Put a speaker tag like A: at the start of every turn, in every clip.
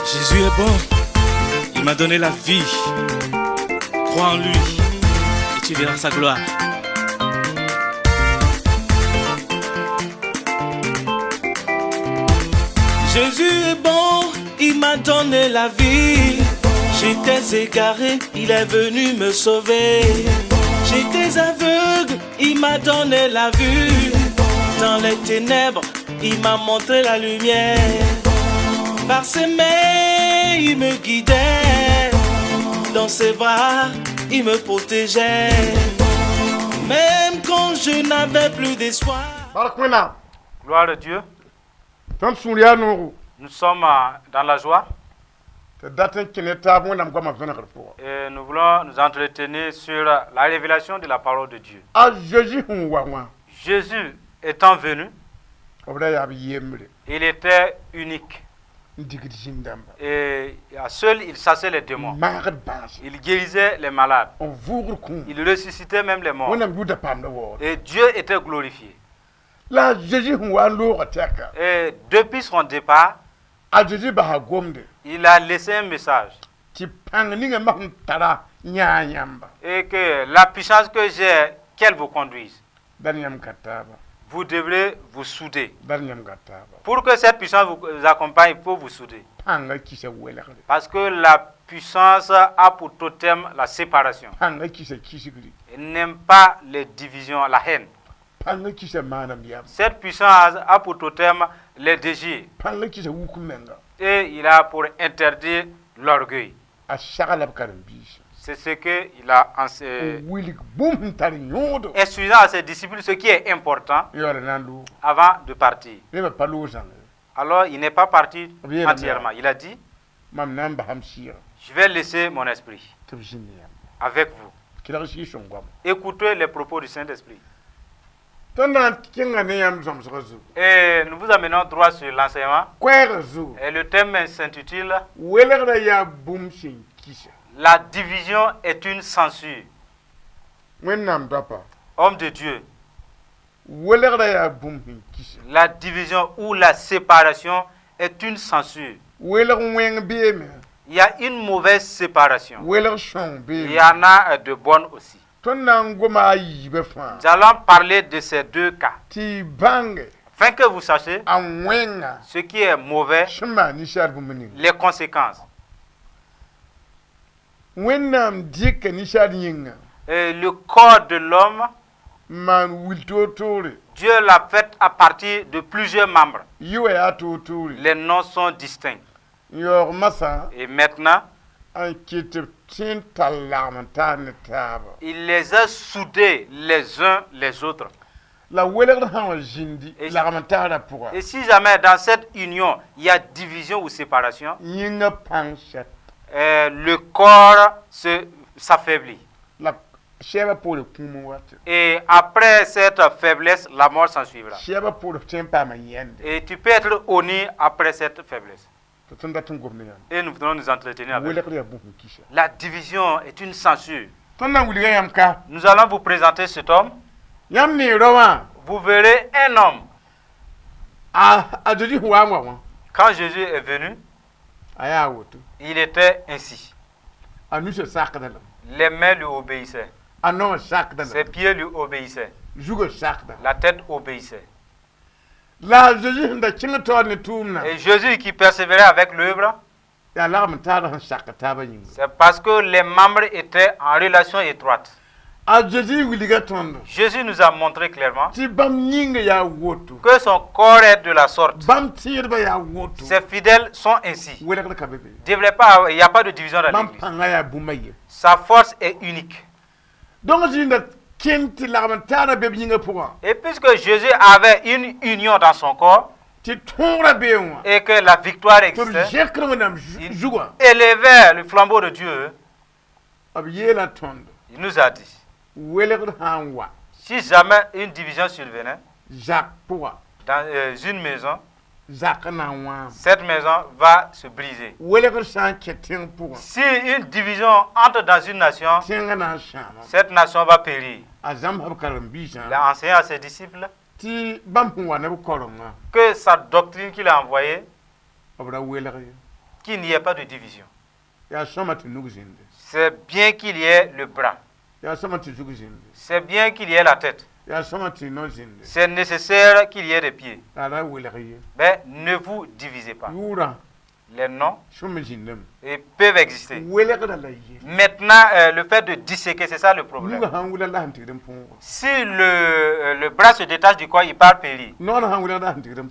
A: Jésus est bon, il m'a donné la vie. Crois en lui et tu verras sa gloire. Jésus est bon, il m'a donné la vie. J'étais égaré, il est venu me sauver. J'étais aveugle, il m'a donné la vue. Dans les ténèbres, il m'a montré la lumière. Par ses mains, il me guidait. Dans ses bras, il me protégeait. Même quand je n'avais plus d'espoir.
B: Gloire à Dieu. Nous sommes dans la joie. Et nous voulons nous entretenir sur la révélation de la parole de Dieu. Jésus étant venu, il était unique. Et seul il chassait les démons. Il guérissait les malades. Il ressuscitait même les morts. Et Dieu était glorifié. Et depuis son départ, il a laissé un message. Et que la puissance que j'ai, qu'elle vous conduise. Vous devrez vous souder. Pour que cette puissance vous accompagne, il faut vous souder. Parce que la puissance a pour totem la séparation. Elle n'aime pas les divisions, la haine. Cette puissance a pour totem les désirs. Et il a pour interdire l'orgueil. C'est ce qu'il a instruisant à ses disciples ce qui est important avant de partir. Alors il n'est pas parti entièrement. Il a dit, je vais laisser mon esprit avec vous. Écoutez les propos du Saint-Esprit. Et nous vous amenons droit sur l'enseignement. Et le thème s'intitule La division est une censure. Homme de Dieu. La division ou la séparation est une censure. Il y a une mauvaise séparation. Il y en a de bonnes aussi. Nous allons parler de ces deux cas. Afin que vous sachiez ce qui est mauvais, les conséquences. Et le corps de l'homme, Dieu l'a fait à partir de plusieurs membres. Les noms sont distincts. Et maintenant, il les a soudés les uns les autres. Et si jamais dans cette union il y a division ou séparation, le corps s'affaiblit. Et après cette faiblesse, la mort s'en suivra. Et tu peux être honni après cette faiblesse. Et nous voulons nous entretenir avec. La division est une censure. Nous allons vous présenter cet homme. Vous verrez un homme. Quand Jésus est venu, il était ainsi. Les mains lui obéissaient. Ses pieds lui obéissaient. La tête obéissait. Et Jésus qui persévérait avec l'œuvre, c'est parce que les membres étaient en relation étroite. Jésus nous a montré clairement que son corps est de la sorte. Ses fidèles sont ainsi. Il n'y a pas de division dans l'Église. Sa force est unique. Et puisque Jésus avait une union dans son corps, et que la victoire existait, il élevait le flambeau de Dieu. Il nous a dit, si jamais une division survenait dans une maison, cette maison va se briser. Si une division entre dans une nation, cette nation va périr. Il a enseigné à ses disciples que sa doctrine qu'il a envoyée qu'il n'y ait pas de division. C'est bien qu'il y ait le bras. C'est bien qu'il y ait la tête. C'est nécessaire qu'il y ait des pieds. Mais ne vous divisez pas. Les noms peuvent exister. Maintenant, le fait de disséquer, c'est ça le problème. Si le bras se détache du corps, il part périr.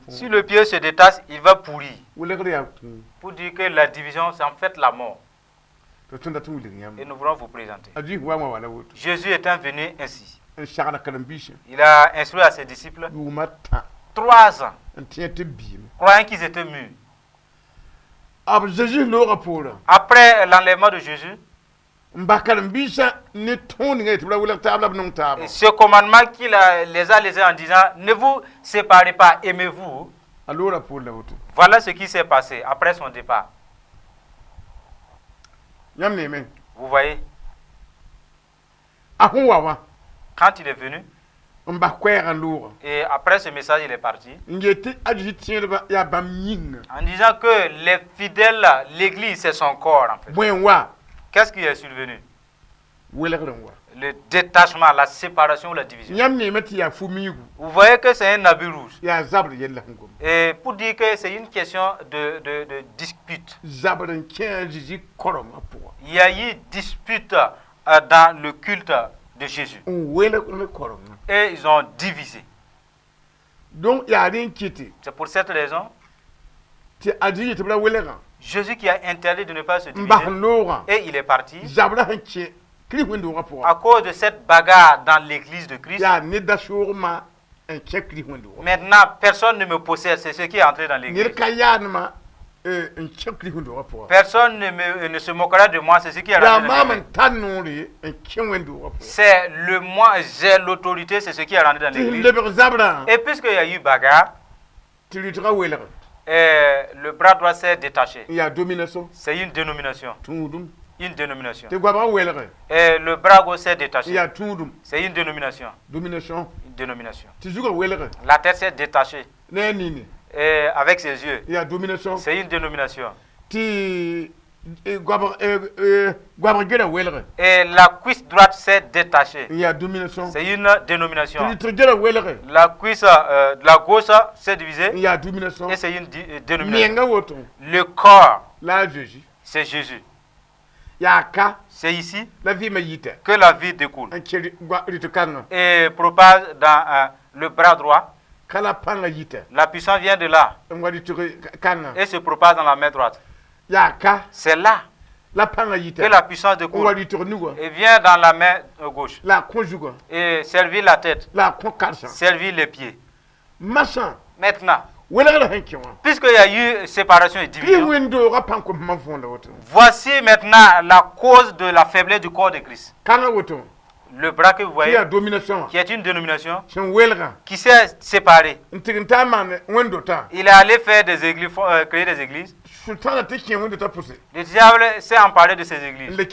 B: Si le pied se détache, il va pourrir. Pour dire que la division, c'est en fait la mort. Et nous voulons vous présenter. Jésus étant venu ainsi. Il a instruit à ses disciples 3 ans, croyant qu'ils étaient mûrs. Après l'enlèvement de Jésus, et ce commandement qu'il les a laissés en disant, ne vous séparez pas, aimez-vous. Voilà ce qui s'est passé après son départ. Vous voyez, quand il est venu, et après ce message, il est parti, en disant que les fidèles, l'église, c'est son corps en fait. Qu'est-ce qui est survenu? Le détachement, la séparation ou la division. Vous voyez que c'est un habit rouge. Et pour dire que c'est une question de dispute. Il y a eu dispute dans le culte de Jésus. Et ils ont divisé. C'est pour cette raison, Jésus qui a interdit de ne pas se diviser, et il est parti. À cause de cette bagarre dans l'église de Christ, maintenant personne ne me possède, c'est ce qui est entré dans l'église. Personne ne se moquera de moi, c'est ce qui est rentré dans l'église. C'est le moi, j'ai l'autorité, c'est ce qui est rentré dans l'église. Et puisqu'il y a eu bagarre, le bras droit s'est détaché. C'est une dénomination. Une dénomination. Et le bras gauche s'est détaché. C'est une dénomination. Une dénomination. La tête s'est détachée. Et avec ses yeux. C'est une dénomination. Et la cuisse droite s'est détachée. C'est une dénomination. La cuisse la gauche s'est divisée. Et c'est une dénomination. Le corps, c'est Jésus. C'est ici que la vie découle et propage dans le bras droit. La puissance vient de là et se propage dans la main droite. C'est là que la puissance découle et vient dans la main gauche et servir la tête, servir les pieds. Maintenant, puisqu'il y a eu séparation et division, voici maintenant la cause de la faiblesse du corps de Christ. Le bras que vous voyez, qui est une dénomination, qui s'est séparé. Il est allé faire des églises, créer des églises. Le diable s'est emparé de ces églises. Et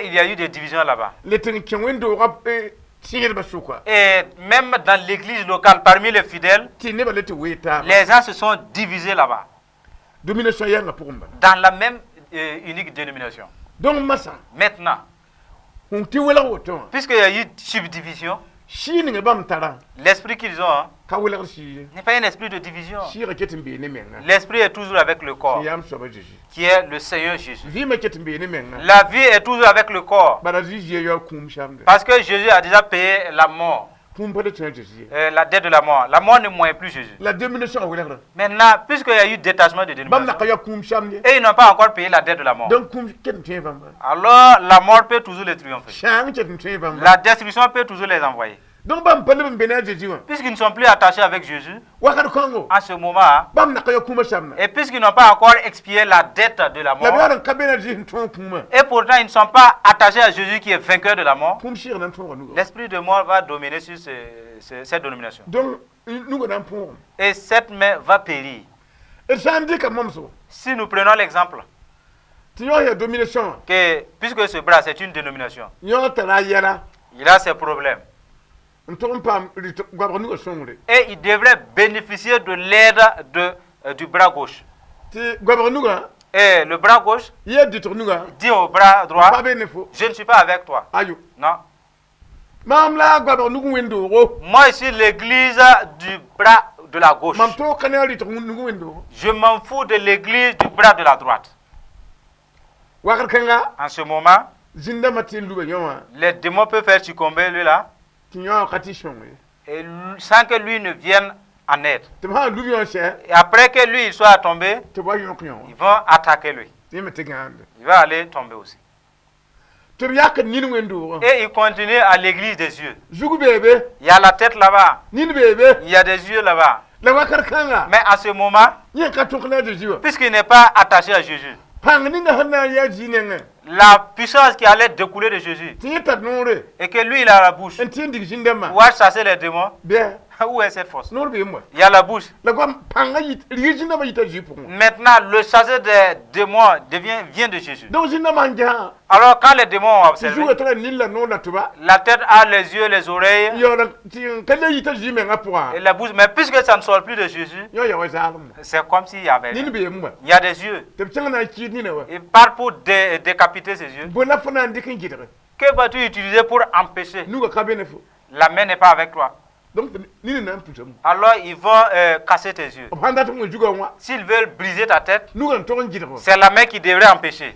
B: il y a eu des divisions là-bas. Et même dans l'église locale, parmi les fidèles, les gens se sont divisés là-bas. Dans la même unique dénomination. Maintenant, puisqu'il y a eu subdivision, l'esprit qu'ils ont n'est pas un esprit de division. L'esprit est toujours avec le corps, qui est le Seigneur Jésus. La vie est toujours avec le corps, parce que Jésus a déjà payé la mort. La dette de la mort. La mort ne mourrait plus Jésus. Maintenant, puisqu'il y a eu détachement de dénomination, et ils n'ont pas encore payé la dette de la mort, alors la mort peut toujours les triompher. La destruction peut toujours les envoyer. Puisqu'ils ne sont plus attachés avec Jésus, en ce moment, et puisqu'ils n'ont pas encore expié la dette de la mort, et pourtant ils ne sont pas attachés à Jésus qui est vainqueur de la mort, l'esprit de mort va dominer sur cette dénomination. Et cette main va périr. Si nous prenons l'exemple, que puisque ce bras c'est une dénomination, il a ses problèmes. Et il devrait bénéficier de l'aide du bras gauche. Et le bras gauche dit au bras droit, je ne suis pas avec toi. Non. Moi, je suis l'église du bras de la gauche. Je m'en fous de l'église du bras de la droite. En ce moment, les démons peuvent faire succomber lui là, et sans que lui ne vienne en aide. Et après que lui il soit tombé, ils vont attaquer lui. Il va aller tomber aussi. Et il continue à l'église des yeux. Il y a la tête là-bas. Il y a des yeux là-bas. Mais à ce moment, puisqu'il n'est pas attaché à Jésus, la puissance qui allait découler de Jésus, et que lui il a la bouche, où a chassé les démons. Où est cette force? Il y a la bouche. Maintenant, le chasseur des démons vient de Jésus. Alors, quand les démons ont observé, la tête a les yeux, les oreilles et la bouche. Mais puisque ça ne sort plus de Jésus, c'est comme s'il y avait rien. Il y a des yeux. Il part pour décapiter ses yeux. Que vas-tu utiliser pour empêcher? La main n'est pas avec toi. Alors ils vont casser tes yeux. S'ils veulent briser ta tête, c'est la main qui devrait empêcher.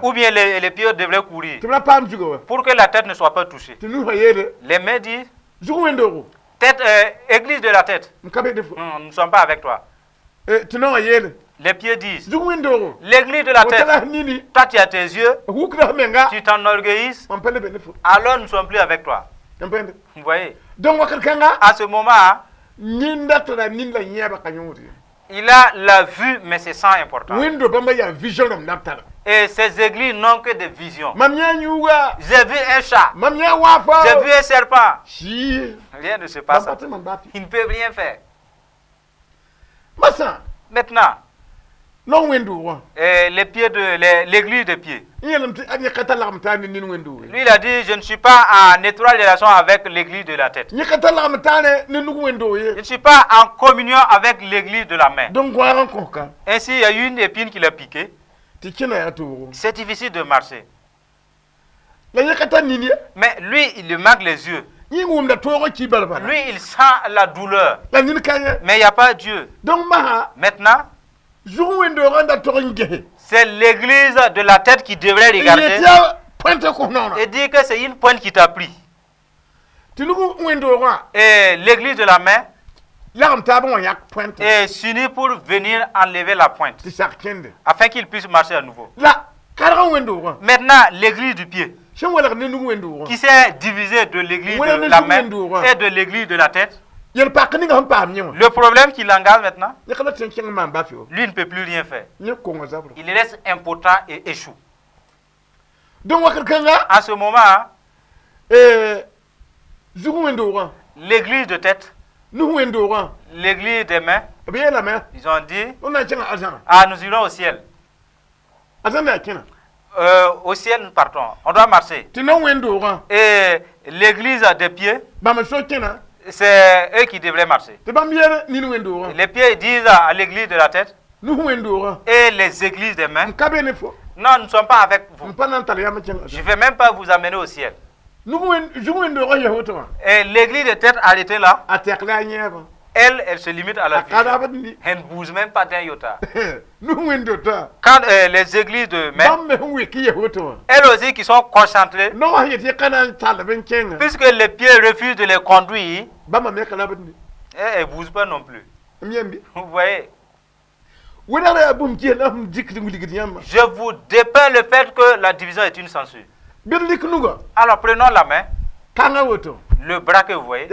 B: Ou bien les pieds devraient courir pour que la tête ne soit pas touchée. Les mains disent, tête, église de la tête, nous ne sommes pas avec toi. Les pieds disent, l'église de la tête, toi tu as tes yeux, tu t'enorgueillis, alors nous ne sommes plus avec toi. Vous voyez? À ce moment, il a la vue, mais c'est sans importance. Et ces églises n'ont que des visions. J'ai vu un chat. J'ai vu un serpent. Rien ne se passe. Ils ne peuvent rien faire. Maintenant, les pieds de l'église des pieds. Lui, il a dit, je ne suis pas en étroite relation avec l'église de la tête. Je ne suis pas en communion avec l'église de la main. Ainsi, il y a eu une épine qui l'a piqué. C'est difficile de marcher. Mais lui, il lui manque les yeux. Lui, il sent la douleur. Mais il n'y a pas Dieu. Maintenant, c'est l'église de la tête qui devrait regarder et dire que c'est une pointe qui t'a pris. Et l'église de la main est s'unit pour venir enlever la pointe afin qu'il puisse marcher à nouveau. Maintenant, l'église du pied qui s'est divisée de l'église de la main et de l'église de la tête. Le problème qui l'engage maintenant, lui ne peut plus rien faire. Il reste impotent et échoue. À ce moment, l'église de tête, l'église des mains, ils ont dit, ah, nous irons au ciel. Au ciel, nous partons. On doit marcher. Et l'église des pieds, c'est eux qui devraient marcher. Les pieds disent à l'église de la tête et les églises des mains, non, nous ne sommes pas avec vous. Je ne vais même pas vous amener au ciel. Et l'église de tête arrêtée là, elle se limite à la vie. Elle ne bouge même pas d'un iota. Quand les églises de main, elles aussi qui sont concentrées, puisque les pieds refusent de les conduire, elles ne bougent pas non plus. Vous voyez? Je vous dépeins le fait que la division est une censure. Alors prenons la main, le bras que vous voyez,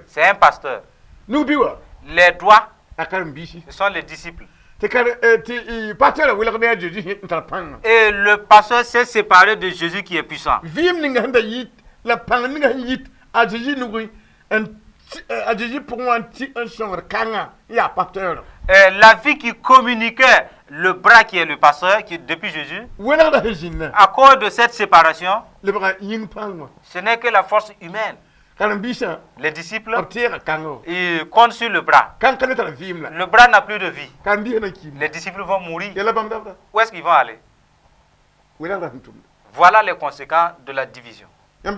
B: c'est un pasteur. Les doigts, ce sont les disciples. Et le pasteur s'est séparé de Jésus qui est puissant. La vie qui communiquait le bras qui est le pasteur, qui est depuis Jésus, à cause de cette séparation, ce n'est que la force humaine. Les disciples, ils comptent sur le bras. Le bras n'a plus de vie. Les disciples vont mourir. Où est-ce qu'ils vont aller? Voilà les conséquences de la division. Vous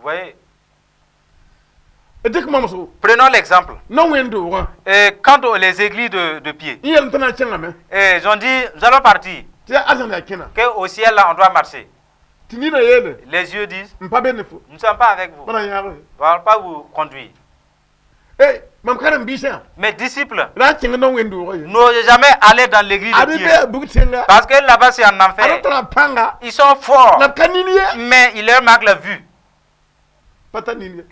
B: voyez? Prenons l'exemple. Quand les églises de pied, ils ont dit, nous allons partir. Qu'au ciel, là, on doit marcher. Les yeux disent, nous ne sommes pas avec vous. On ne va pas vous conduire. Mes disciples n'osent jamais aller dans l'église de pied. Parce que là-bas, c'est un enfer. Ils sont forts, mais ils leur manquent la vue.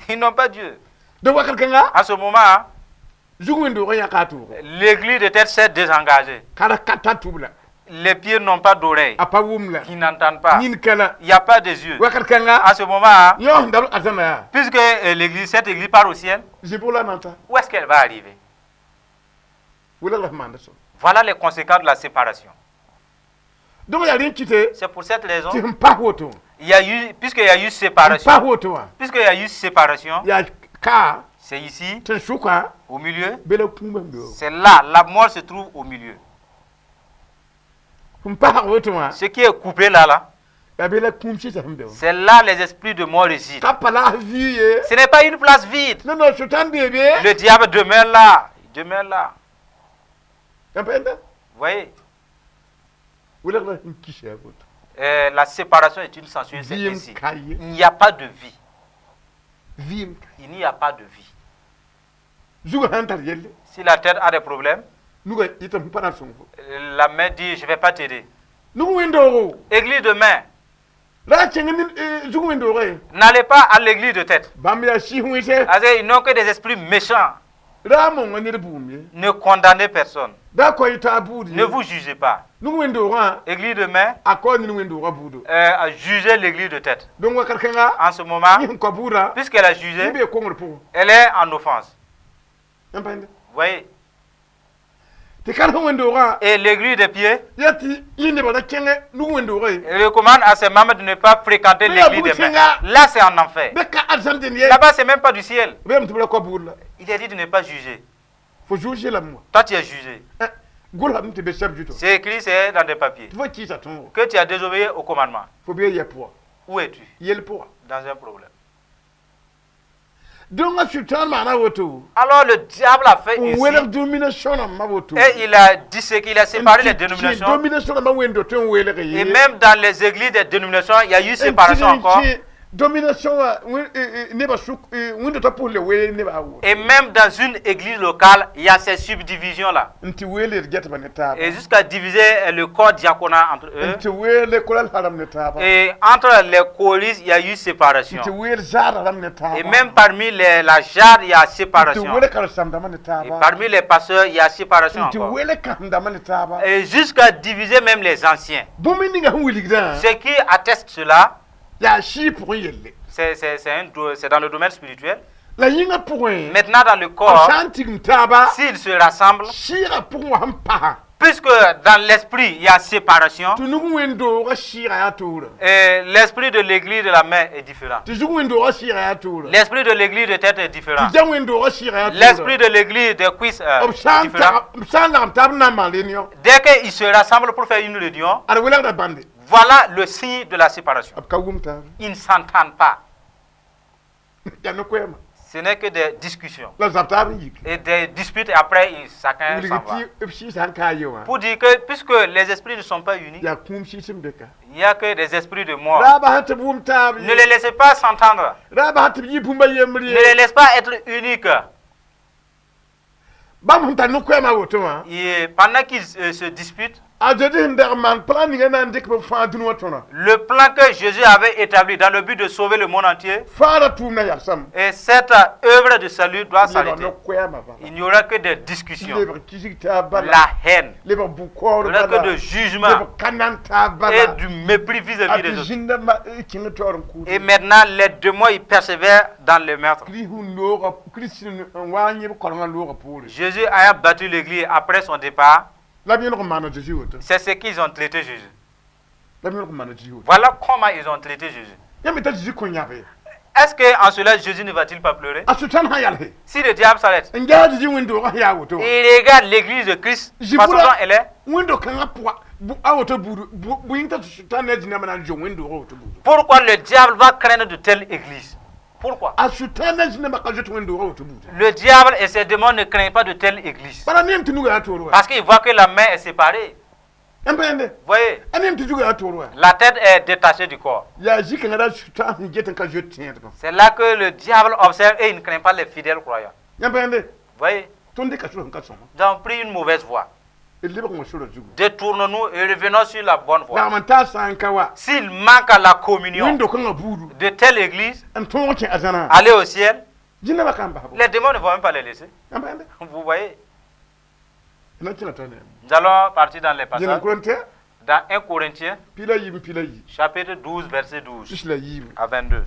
B: Ils n'ont pas Dieu. À ce moment, l'église de tête s'est désengagée. Les pieds n'ont pas d'oreilles, qui n'entendent pas. Il n'y a pas de yeux. À ce moment, puisque cette église part au ciel, où est-ce qu'elle va arriver? Voilà les conséquences de la séparation. C'est pour cette raison, puisqu'il y a eu séparation, c'est ici, au milieu. C'est là, la mort se trouve au milieu. Ce qui est coupé là, c'est là les esprits de mort résident. Ce n'est pas une place vide. Le diable demeure là. Il demeure là. Vous voyez? La séparation est une censure, c'est ainsi. Il n'y a pas de vie. Il n'y a pas de vie. Si la tête a des problèmes, la main dit, je ne vais pas t'aider. Église de main. N'allez pas à l'église de tête. Ils n'ont que des esprits méchants. Ne condamnez personne. Ne vous jugez pas. Église de main, jugez l'église de tête. En ce moment, puisqu'elle a jugé, elle est en offense. Vous voyez? Et l'église de pied, il recommande à ses membres de ne pas fréquenter l'église de main. Là, c'est en enfer. Là-bas, c'est même pas du ciel. Il a dit de ne pas juger. Toi, tu es jugé. C'est écrit, c'est dans des papiers. Que tu as désobéi au commandement. Où es-tu? Dans un problème. Alors le diable a fait ici, et il a dit ce qu'il a séparé les dénominations. Et même dans les églises des dénominations, il y a eu séparation encore. Et même dans une église locale, il y a ces subdivisions-là. Et jusqu'à diviser le corps diaconal entre eux. Et entre les colis, il y a eu séparation. Et même parmi la jarre, il y a séparation. Et parmi les pasteurs, il y a séparation encore. Et jusqu'à diviser même les anciens. Ce qui atteste cela, c'est dans le domaine spirituel. Maintenant dans le corps, s'ils se rassemblent, puisque dans l'esprit il y a séparation, et l'esprit de l'église de la main est différent. L'esprit de l'église de tête est différent. L'esprit de l'église de cuisses est différent. Dès qu'ils se rassemblent pour faire une réunion, voilà le signe de la séparation. Ils ne s'entendent pas. Ce n'est que des discussions. Et des disputes, et après, chacun s'en va. Pour dire que, puisque les esprits ne sont pas unis, il n'y a que des esprits de mort. Ne les laissez pas s'entendre. Ne les laissez pas être uniques. Et pendant qu'ils se disputent, le plan que Jésus avait établi dans le but de sauver le monde entier, et cette œuvre de salut doit s'arrêter. Il n'y aura que des discussions, la haine, il n'y aura que de jugement et du mépris vis-à-vis des autres. Et maintenant, les démons ils persévèrent dans le meurtre. Jésus a battu l'église après son départ. C'est ce qu'ils ont traité Jésus. Voilà comment ils ont traité Jésus. Est-ce qu'en cela, Jésus ne va-t-il pas pleurer? Si le diable s'arrête, il regarde l'église de Christ, façon dont elle est. Pourquoi le diable va craindre de telle église? Pourquoi? Le diable et ses démons ne craignent pas de telle église. Parce qu'ils voient que la main est séparée. Voyez, la tête est détachée du corps. C'est là que le diable observe et il ne craint pas les fidèles croyants. Voyez, nous avons pris une mauvaise voie. Détournons-nous et revenons sur la bonne voie. S'il manque à la communion de telle église, aller au ciel, les démons ne vont même pas les laisser. Vous voyez? Nous allons partir dans les passages. Dans 1 Corinthiens, chapitre 12, verset 12 à 22.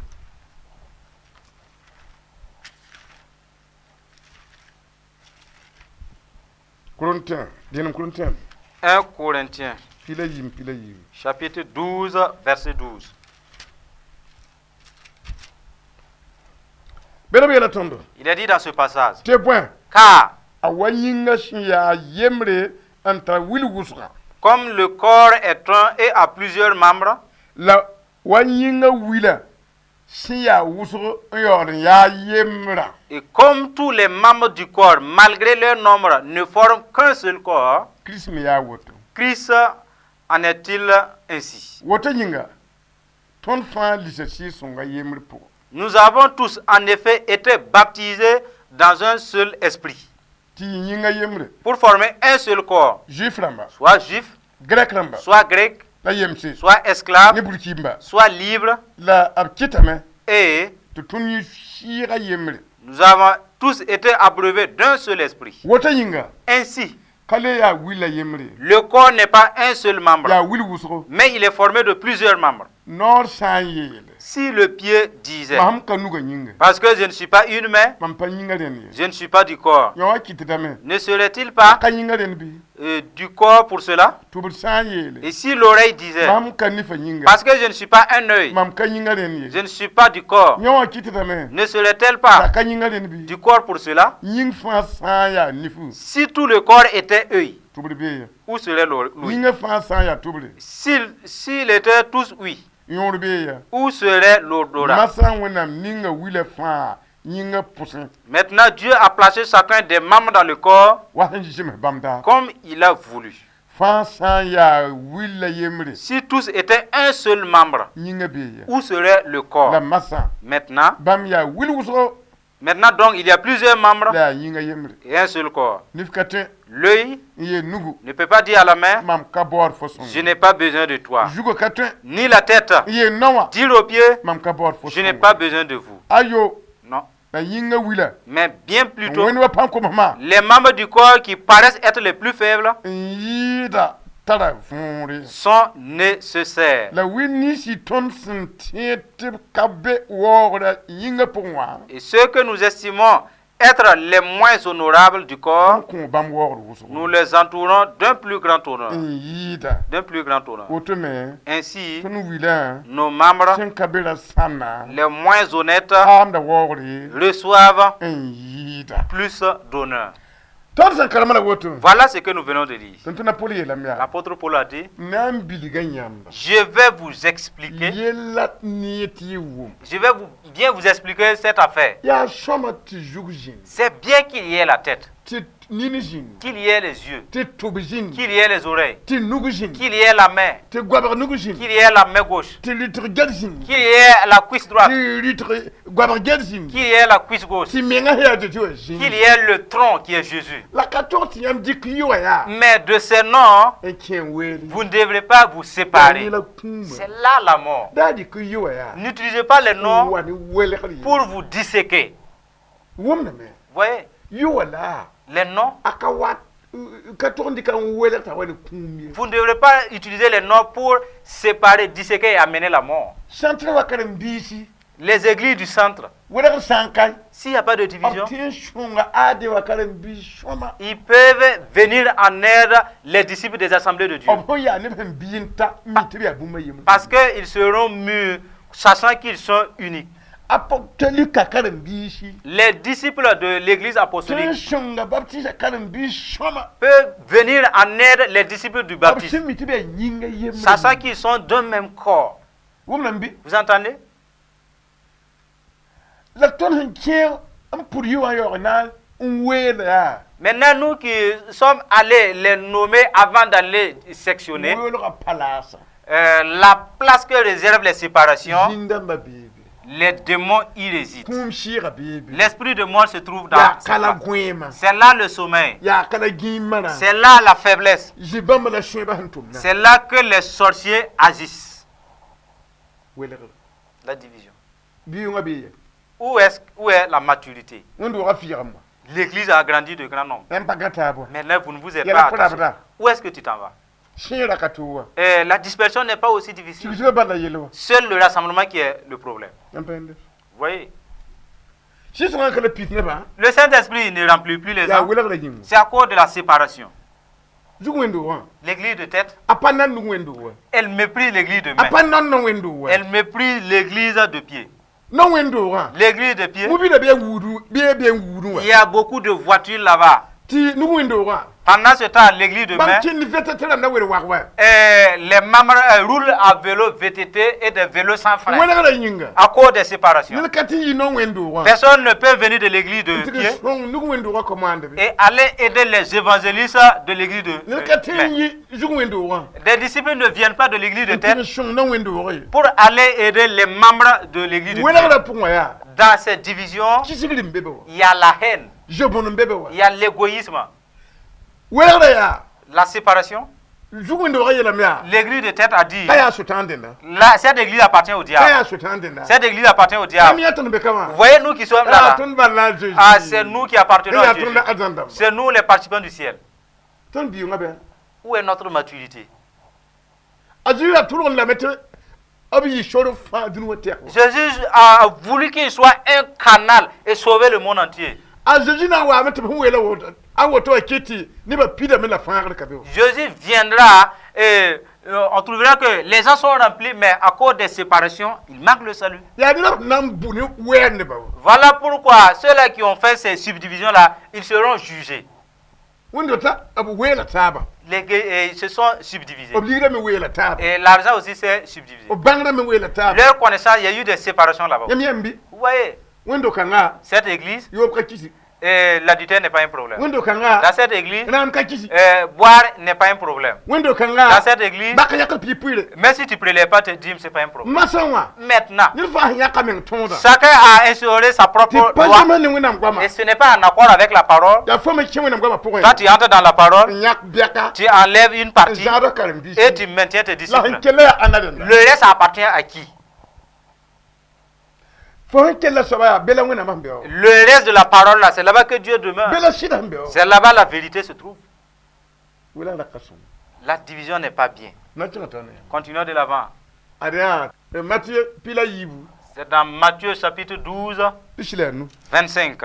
C: Corinthiens.
B: 1 Corinthiens, chapitre 12, verset 12. Il est dit dans ce passage, car comme le corps est un et a plusieurs membres, et comme tous les membres du corps, malgré leur nombre, ne forment qu'un seul corps, Christ en est-il ainsi? Nous avons tous en effet été baptisés dans un seul esprit pour former un seul corps, soit juif, soit grec, soit esclave, soit libre, et nous avons tous été abreuvés d'un seul esprit. Ainsi, le corps n'est pas un seul membre, mais il est formé de plusieurs membres. Si le pied disait, parce que je ne suis pas une main, je ne suis pas du corps, ne serait-il pas du corps pour cela? Et si l'oreille disait, parce que je ne suis pas un œil, je ne suis pas du corps, ne serait-elle pas du corps pour cela? Si tout le corps était œil, où serait l'ouïe? S'il était tous oui, où serait l'odorat? Maintenant, Dieu a placé chacun des membres dans le corps comme il a voulu. Si tous étaient un seul membre, où serait le corps? Maintenant, donc, il y a plusieurs membres et un seul corps. L'œil ne peut pas dire à la main, je n'ai pas besoin de toi. Ni la tête dire aux pieds, je n'ai pas besoin de vous. Non. Mais bien plutôt, les membres du corps qui paraissent être les plus faibles sont nécessaires. Et ceux que nous estimons être les moins honorables du corps, nous les entourons d'un plus grand honneur. Ainsi, nos membres, les moins honnêtes, reçoivent plus d'honneur. Voilà ce que nous venons de dire. L'apôtre Paul a dit, je vais vous expliquer, je vais bien vous expliquer cette affaire. C'est bien qu'il y ait la tête, qu'il y ait les yeux, qu'il y ait les oreilles, qu'il y ait la main, qu'il y ait la main gauche, qu'il y ait la cuisse droite, qu'il y ait la cuisse gauche, qu'il y ait le tronc qui est Jésus. Mais de ces noms, vous ne devrez pas vous séparer. C'est là la mort. N'utilisez pas les noms pour vous disséquer. Voyez, les noms, vous ne devrez pas utiliser les noms pour séparer, disséquer et amener la mort. Les églises du centre, s'il n'y a pas de division, ils peuvent venir en aide les disciples des assemblées de Dieu. Parce qu'ils seront mûrs, sachant qu'ils sont uniques. Les disciples de l'église apostolique peuvent venir en aide les disciples du baptême, sachant qu'ils sont d'un même corps. Vous entendez? Maintenant, nous qui sommes allés les nommer avant d'aller sectionner, la place que réservent les séparations, les démons y résident. L'esprit de mort se trouve dans cette place. C'est là le sommeil. C'est là la faiblesse. C'est là que les sorciers agissent. La division. Où est la maturité? L'église a grandi de grand nombre. Maintenant, vous ne vous êtes pas attaché. Où est-ce que tu t'en vas? La dispersion n'est pas aussi difficile. Seul le rassemblement qui est le problème. Vous voyez? Le Saint-Esprit ne remplit plus les âmes. C'est à cause de la séparation. L'église de tête, elle méprise l'église de main. Elle méprise l'église de pied. L'église de pied, il y a beaucoup de voitures là-bas. Pendant ce temps, l'église de main, les membres roulent à vélo VTT et des vélos sans frein à cause des séparations. Personne ne peut venir de l'église de pied et aller aider les évangélistes de l'église de main. Les disciples ne viennent pas de l'église de tête pour aller aider les membres de l'église de pied. Dans cette division, il y a la haine, il y a l'égoïsme. La séparation. L'église de tête a dit, cette église appartient au diable. Cette église appartient au diable. Vous voyez nous qui sommes là. C'est nous qui appartenons à Jésus. C'est nous les participants du ciel. Où est notre maturité? Jésus a voulu qu'il soit un canal et sauver le monde entier. Jésus viendra et on trouvera que les gens sont remplis, mais à cause des séparations, il manque le salut. Voilà pourquoi ceux-là qui ont fait ces subdivisions-là, ils seront jugés. Ils se sont subdivisés. Et l'argent aussi s'est subdivisé. Leur connaissance, il y a eu des séparations là-bas. Vous voyez, cette église, l'adultère n'est pas un problème. Dans cette église, boire n'est pas un problème. Dans cette église, même si tu ne prélèves pas tes dîmes, ce n'est pas un problème. Maintenant, chacun a instauré sa propre loi et ce n'est pas en accord avec la parole. Quand tu entres dans la parole, tu enlèves une partie et tu maintiens tes disciples. Le reste appartient à qui? Le reste de la parole là, c'est là-bas que Dieu demeure. C'est là-bas la vérité se trouve. La division n'est pas bien. Continuons de l'avant. C'est dans Matthieu chapitre 12, 25.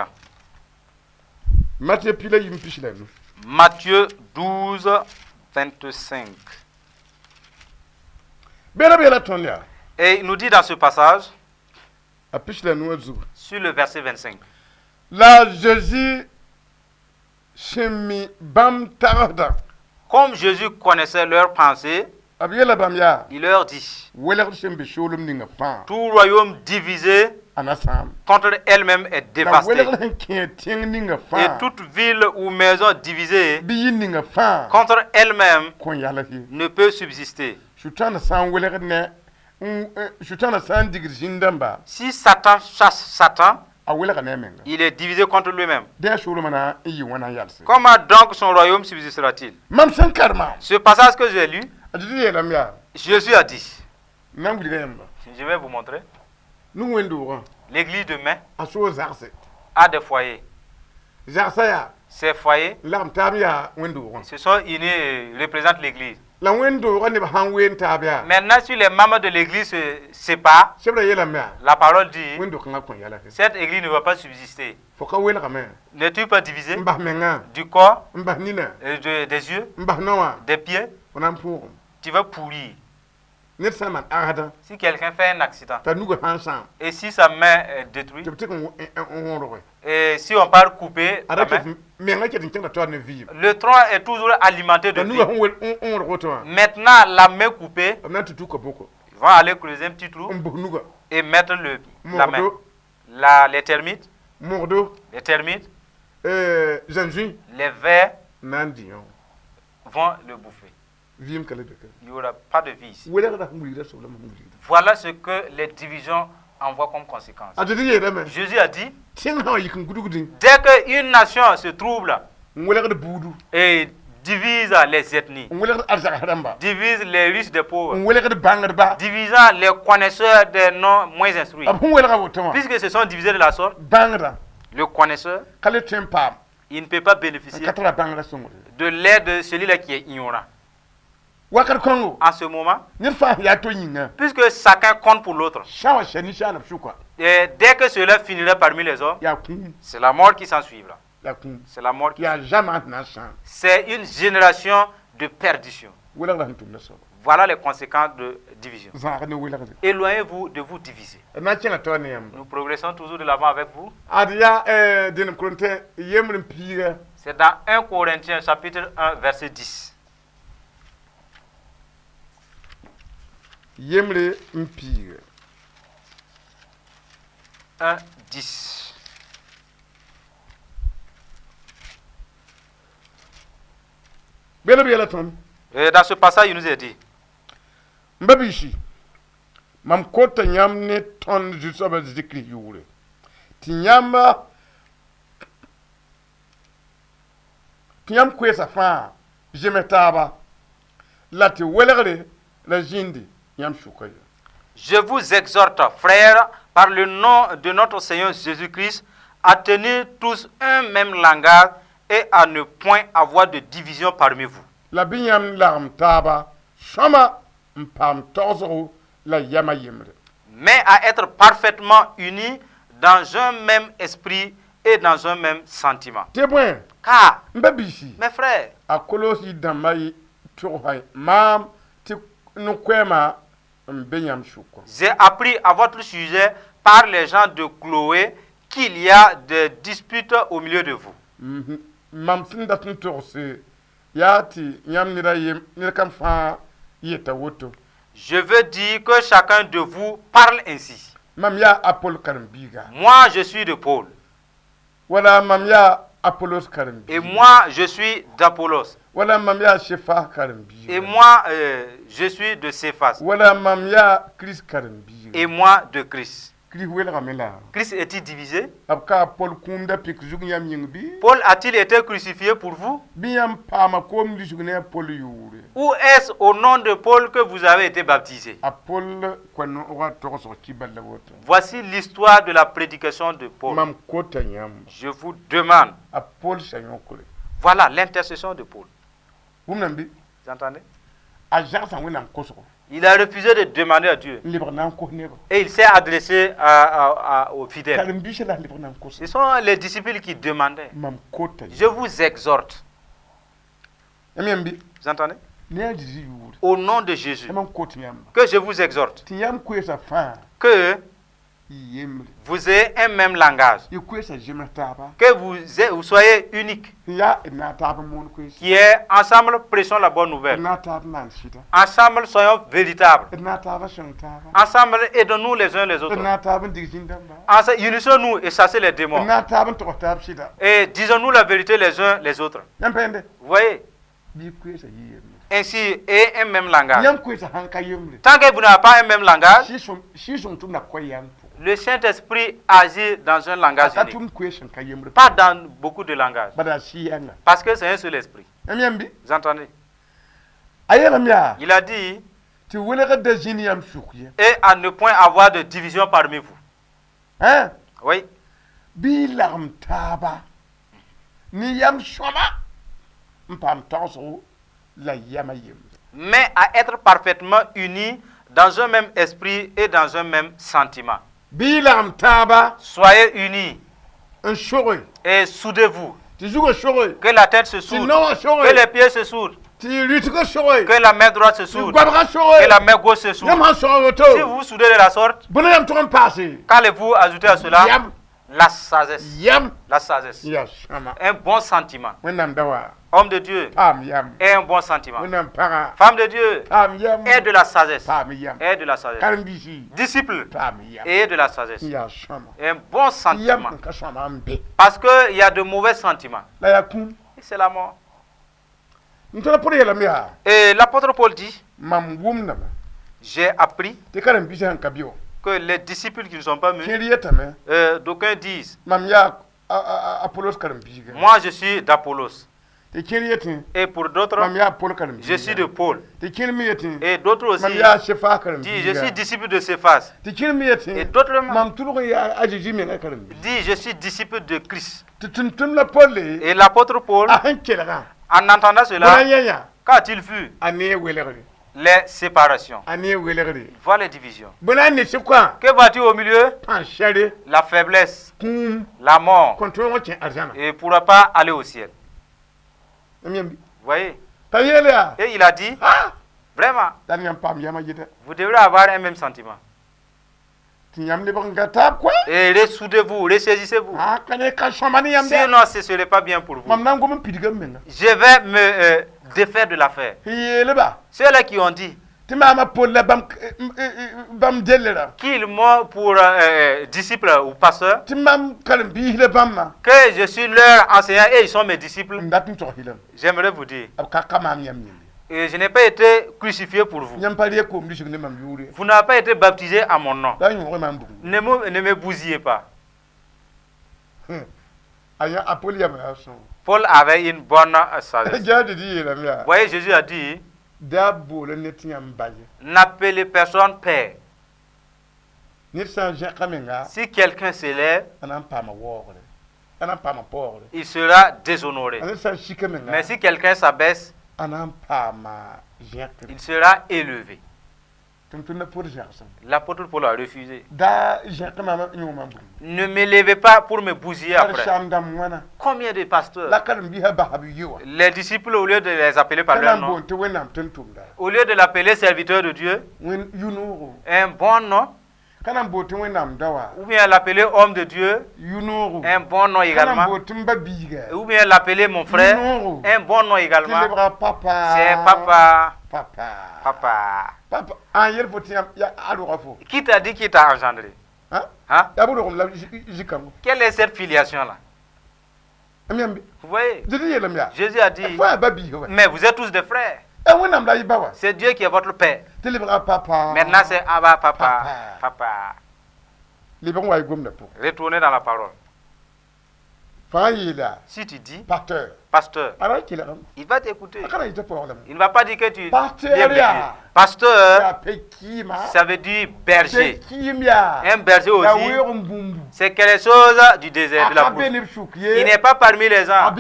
B: Matthieu 12, 25. Et il nous dit dans ce passage, sur le verset 25.
C: La Jésus
B: Comme Jésus connaissait leurs pensées, il leur dit, tout royaume divisé contre elle-même est dévasté. Et toute ville ou maison divisée contre elle-même ne peut subsister. Si Satan chasse Satan, il est divisé contre lui-même. Comment donc son royaume subsistera-t-il? Ce passage que j'ai lu, Jésus a dit, je vais vous montrer, l'église de main a des foyers. Ces foyers, ce sont unis, représentent l'église. Maintenant, si les membres de l'église se séparent, la parole dit, cette église ne va pas subsister. N'es-tu pas divisé du corps, des yeux, des pieds? Tu vas pourrir. Si quelqu'un fait un accident, et si sa main est détruite, et si on part couper la main, le tronc est toujours alimenté de vie. Maintenant, la main coupée, ils vont aller creuser un petit trou et mettre la main. Les termites, les vers vont le bouffer. Il n'y aura pas de vie ici. Voilà ce que les divisions envoient comme conséquence. Jésus a dit, dès qu'une nation se trouble et divise les ethnies, divise les riches des pauvres, divisant les connaisseurs des non moins instruits, puisque ce sont divisés de la sorte, le connaisseur, il ne peut pas bénéficier de l'aide de celui-là qui est ignorant. En ce moment, puisque chacun compte pour l'autre, et dès que cela finira parmi les hommes, c'est la mort qui s'ensuivra. C'est la mort qui c'est une génération de perdition. Voilà les conséquences de division. Éloignez-vous de vous diviser. Nous progressons toujours de l'avant avec vous. C'est dans 1 Corinthiens chapitre 1 verset 10.
C: Yemle mpire
B: 1, 10. Et dans ce passage, il nous est dit,
C: Mbabishi, mam kota nyam ne ton jusoba zikri yure. Tinyam kwesa fa, jemetaba, lati welere la jindi.
B: Je vous exhorte, frères, par le nom de notre Seigneur Jésus-Christ, à tenir tous un même langage et à ne point avoir de division parmi vous. Mais à être parfaitement unis dans un même esprit et dans un même sentiment. Car, mes frères, j'ai appris à votre sujet par les gens de Chloé qu'il y a des disputes au milieu de vous. Je veux dire que chacun de vous parle ainsi. Moi, je suis de Paul. Et moi, je suis d'Apollos. Et moi, je suis de Céphas. Et moi, de Christ. Christ est-il divisé? Paul a-t-il été crucifié pour vous? Ou est-ce au nom de Paul que vous avez été baptisé? Voici l'histoire de la prédication de Paul. Je vous demande. Voilà l'intercession de Paul. Vous entendez? Il a refusé de demander à Dieu. Et il s'est adressé aux fidèles. Ce sont les disciples qui demandaient. Je vous exhorte. Vous entendez? Au nom de Jésus. Que je vous exhorte. Que vous ayez un même langage. Que vous soyez unique. Qui est ensemble prêchons la bonne nouvelle. Ensemble soyons véritables. Ensemble aidons-nous les uns les autres. Ensemble unissons-nous et chassez les démons. Et disons-nous la vérité les uns les autres. Vous voyez? Ainsi, et un même langage. Tant que vous n'avez pas un même langage, le Saint-Esprit agit dans un langage unique. Pas dans beaucoup de langages. Parce que c'est un seul esprit. Vous entendez? Il a dit, et à ne point avoir de division parmi vous.
C: Hein?
B: Oui. Mais à être parfaitement unis dans un même esprit et dans un même sentiment. Soyez unis et soudez-vous. Que la tête se soude, que les pieds se soudent. que la main droite se soude, que la main gauche se soude. Si vous vous soudez de la sorte, qu'allez-vous ajouter à cela? La sagesse. La sagesse. Un bon sentiment. Homme de Dieu, est un bon sentiment. Femme de Dieu, est de la sagesse. Est de la sagesse. Disciple, est de la sagesse. Un bon sentiment. Parce qu'il y a de mauvais sentiments. C'est la mort. Et l'apôtre Paul dit, j'ai appris que les disciples qui ne sont pas venus, d'aucuns disent, moi je suis d'Apollos. Et pour d'autres, je suis de Paul. Et d'autres aussi disent, je suis disciple de Céphas. Et d'autres disent, je suis disciple de Christ. Et l'apôtre Paul, en entendant cela, quand il fut les séparations, voit les divisions. Que vois-tu au milieu? La faiblesse, la mort, et il ne pourra pas aller au ciel. Vous voyez? Et il a dit, vraiment, vous devrez avoir un même sentiment. Et ressoudez-vous, ressaisissez-vous. Sinon, ce ne serait pas bien pour vous. Je vais me défaire de l'affaire. Ceux-là qui ont dit qu'ils m'ont pour disciple ou pasteur, que je suis leur enseignant et ils sont mes disciples, j'aimerais vous dire, et je n'ai pas été crucifié pour vous. Vous n'avez pas été baptisé à mon nom. Ne me bousillez pas. Paul avait une bonne sagesse. Vous voyez, Jésus a dit, n'appelez personne père. Si quelqu'un s'élève, il sera déshonoré. Mais si quelqu'un s'abaisse, il sera élevé. L'apôtre Paul a refusé. Ne m'élevez pas pour me bousiller après. Combien de pasteurs, les disciples, au lieu de les appeler par leur nom, au lieu de l'appeler serviteur de Dieu, un bon nom, ou bien l'appeler homme de Dieu, un bon nom également, ou bien l'appeler mon frère, un bon nom également, c'est papa. Papa. Qui t'a dit qu'il t'a engendré? Quelle est cette filiation-là? Vous voyez? Jésus a dit, mais vous êtes tous des frères. C'est Dieu qui est votre père. Maintenant c'est Abba, papa. Papa. Retournez dans la parole. Si tu dis pasteur, il va t'écouter. Il ne va pas dire que tu es pasteur. Ça veut dire berger. Un berger aussi, c'est quelque chose du désert, de la brousse. Il n'est pas parmi les gens.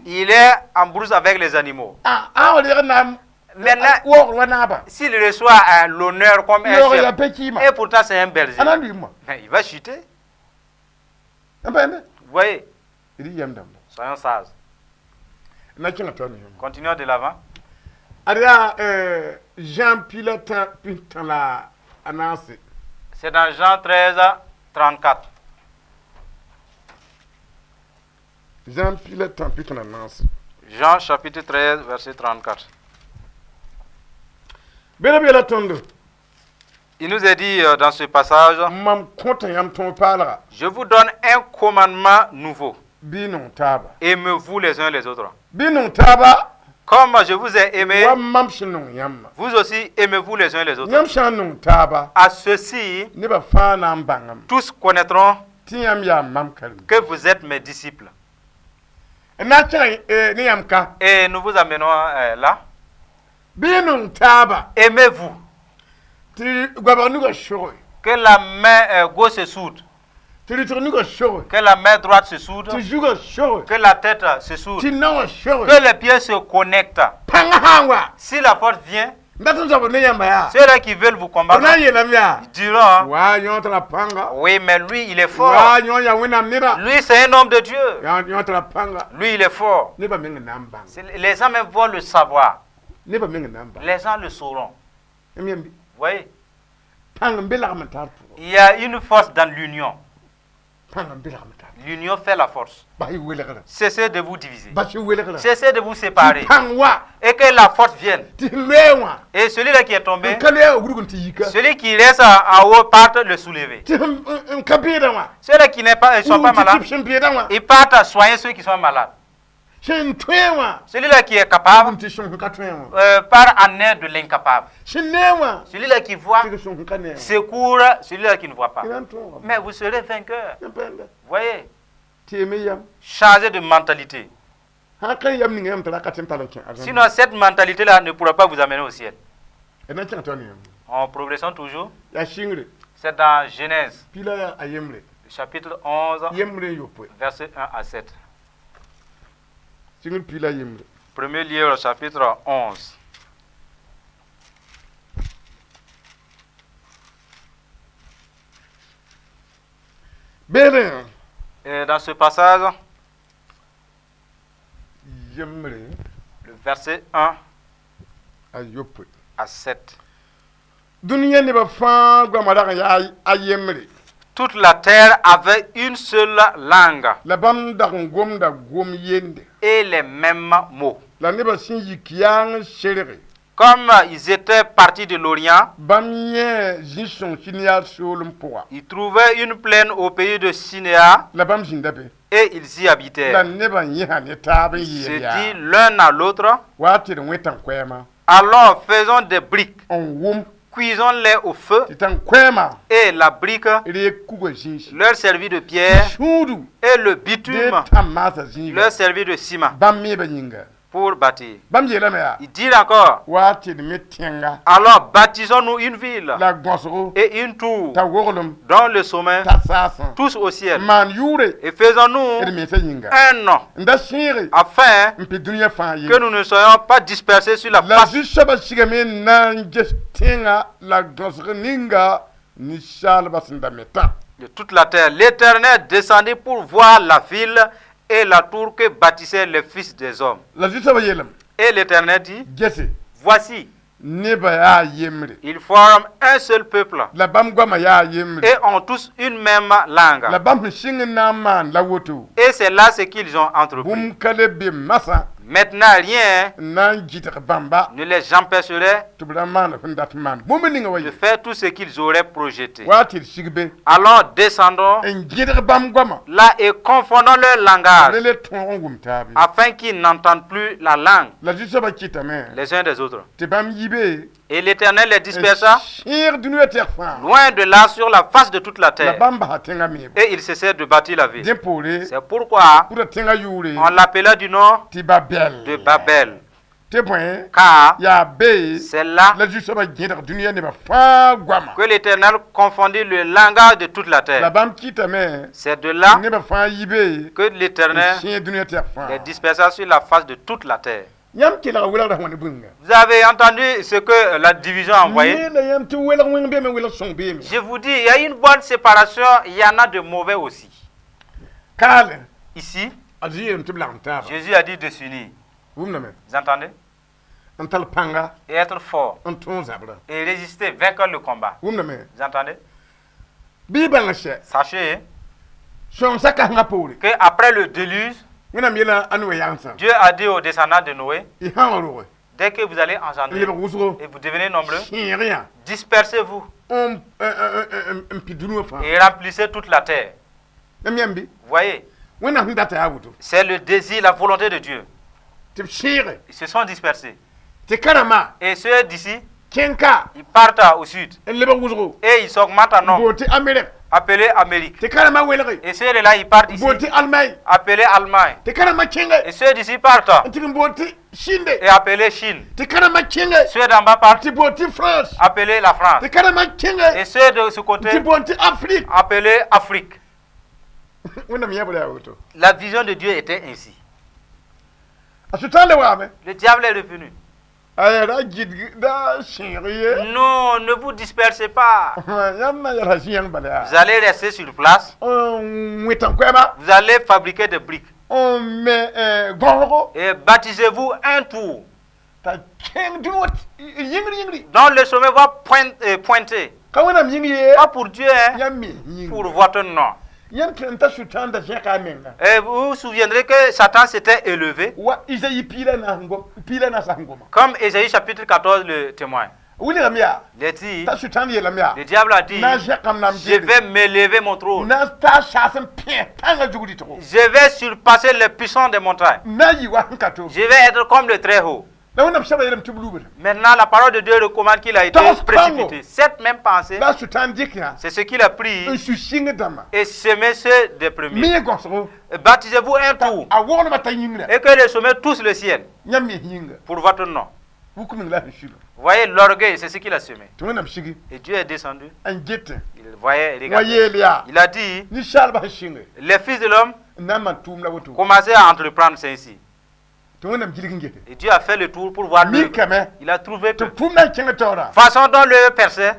B: Il est en brousse avec les animaux. Maintenant, s'il reçoit l'honneur comme un chef, et pourtant c'est un berger, il va chuter. Vous voyez? Soyons sages. Continuons de l'avant. C'est dans Jean 13, 34. Jean chapitre 13, verset 34. Il nous est dit dans ce passage, je vous donne un commandement nouveau. Aimez-vous les uns les autres. Comme je vous ai aimé, vous aussi aimez-vous les uns les autres. À ceci, tous connaîtront que vous êtes mes disciples. Et nous vous amenons là. Aimez-vous. Que la main gauche se soude. Que la main droite se soude. Que la tête se soude. Que les pieds se connectent. Si la force vient, Ceux-là qui veulent vous combattre, ils diront, oui, mais lui, il est fort. Lui, c'est un homme de Dieu. Lui, il est fort. Les gens même vont le savoir. Les gens le sauront. Vous voyez? Il y a une force dans l'union. L'union fait la force. Cessez de vous diviser. Cessez de vous séparer. Et que la force vienne. Et celui-là qui est tombé, celui qui reste en haut parte le soulever. Ceux-là qui ne sont pas malades, ils partent soigner ceux qui sont malades. Celui-là qui est capable part en aide de l'incapable. Celui-là qui voit secourt celui-là qui ne voit pas. Mais vous serez vainqueur. Voyez, changez de mentalité. Sinon, cette mentalité-là ne pourra pas vous amener au ciel. En progressant toujours. C'est dans Genèse, chapitre 11, verset 1 à 7. Premier livre, chapitre 11. Et dans ce passage, le verset 1 à 7. Toute la terre avait une seule langue et les mêmes mots. Comme ils étaient partis de l'Orient, ils trouvaient une plaine au pays de Sinéa et ils y habitaient. Ils se disent l'un à l'autre, alors faisons des briques, cuisons-les au feu, et la brique leur servit de pierre, et le bitume leur servit de ciment pour bâtir. Il dit encore, alors bâtissons-nous une ville et une tour dans le sommet, tous au ciel, et faisons-nous un nom, afin que nous ne soyons pas dispersés sur la face de toute la terre. L'Éternel descendit pour voir la ville et la tour que bâtissaient les fils des hommes. Et l'Éternel dit, voici, ils forment un seul peuple et ont tous une même langue. Et c'est là ce qu'ils ont entrepris. Maintenant, rien ne les empêcherait de faire tout ce qu'ils auraient projeté. Alors descendons là et confondons leur langage, afin qu'ils n'entendent plus la langue les uns des autres. Et l'Éternel les dispersa loin de là sur la face de toute la terre. Et ils cessèrent de bâtir la ville. C'est pourquoi on l'appela du nom de Babel. Car c'est là que l'Éternel confondit le langage de toute la terre. C'est de là que l'Éternel les dispersa sur la face de toute la terre. Vous avez entendu ce que la division a envoyé? Je vous dis, il y a une bonne séparation, il y en a de mauvais aussi. Ici, Jésus a dit de s'unir. Vous entendez? Et être fort. Et résister, vaincre le combat. Vous entendez? Sachez qu'après le déluge, Dieu a dit aux descendants de Noé, dès que vous allez engendrer et vous devenez nombreux, dispersez-vous et remplissez toute la terre. Vous voyez, c'est le désir, la volonté de Dieu. Ils se sont dispersés. Et ceux d'ici, ils partent au sud. Et ils s'augmentent en nombre, appelés Amérique. Et ceux de là, ils partent ici, appelés Allemagne. Et ceux d'ici partent et appelés Chine. Ceux d'en bas partent, appelés la France. Et ceux de ce côté, appelés Afrique. La vision de Dieu était ainsi. Le diable est revenu. Non, ne vous dispersez pas. Vous allez rester sur place. Vous allez fabriquer des briques. Et baptisez-vous un tour. Donc le sommet va pointer. Pas pour Dieu, hein, pour votre nom. Et vous vous souviendrez que Satan s'était élevé. Comme Ésaïe chapitre 14 le témoigne. Le diable a dit, je vais m'élever mon trône. Je vais surpasser les puissants des montagnes. Je vais être comme le très haut. Maintenant, la parole de Dieu recommande qu'il a été précipité. Cette même pensée, c'est ce qu'il a pris et semé ceux des premiers. Baptisez-vous un tour et que les sommets touchent le ciel pour votre nom. Vous voyez l'orgueil, c'est ce qu'il a semé. Et Dieu est descendu. Il voyait, il a dit, les fils de l'homme commençaient à entreprendre ainsi. Et Dieu a fait le tour pour voir il a trouvé que façon dont le perçait,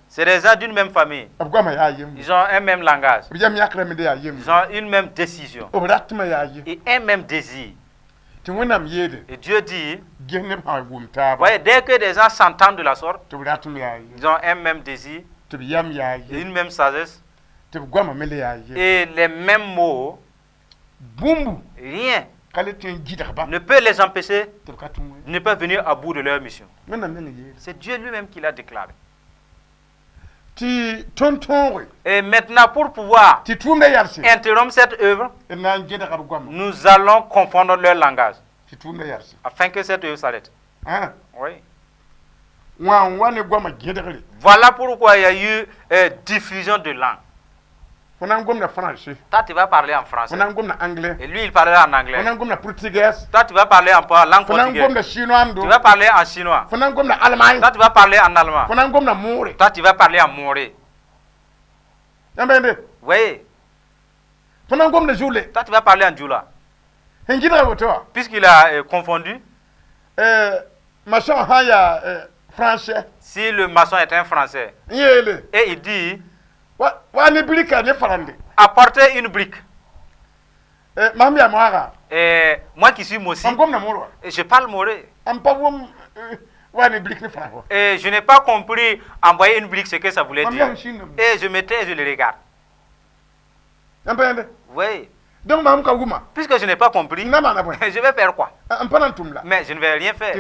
B: c'est des gens d'une même famille. Ils ont un même langage. Ils ont une même décision. Et un même désir. Et Dieu dit, voyez, dès que des gens s'entendent de la sorte, ils ont un même désir, une même sagesse, et les mêmes mots, rien ne peut les empêcher de ne pas venir à bout de leur mission. C'est Dieu lui-même qui l'a déclaré. Et maintenant, pour pouvoir interrompre cette œuvre, nous allons confondre leur langage afin que cette œuvre s'arrête. Oui. Voilà pourquoi il y a eu diffusion de langue. Toi, tu vas parler en français. Et lui, il parlera en anglais. Toi, tu vas parler en langue portugaise. Tu vas parler en chinois. Toi, tu vas parler en allemand. Toi, tu vas parler en moré. Oui. Toi, tu vas parler en djoula. Puisqu'il a confondu. Si le maçon est un français. Et il dit, apportez une brique. Et moi qui suis Mossi, je parle moré. Et je n'ai pas compris envoyer une brique ce que ça voulait dire. Et je me tais et je le regarde. Oui. Puisque je n'ai pas compris, je vais faire quoi? Mais je ne vais rien faire.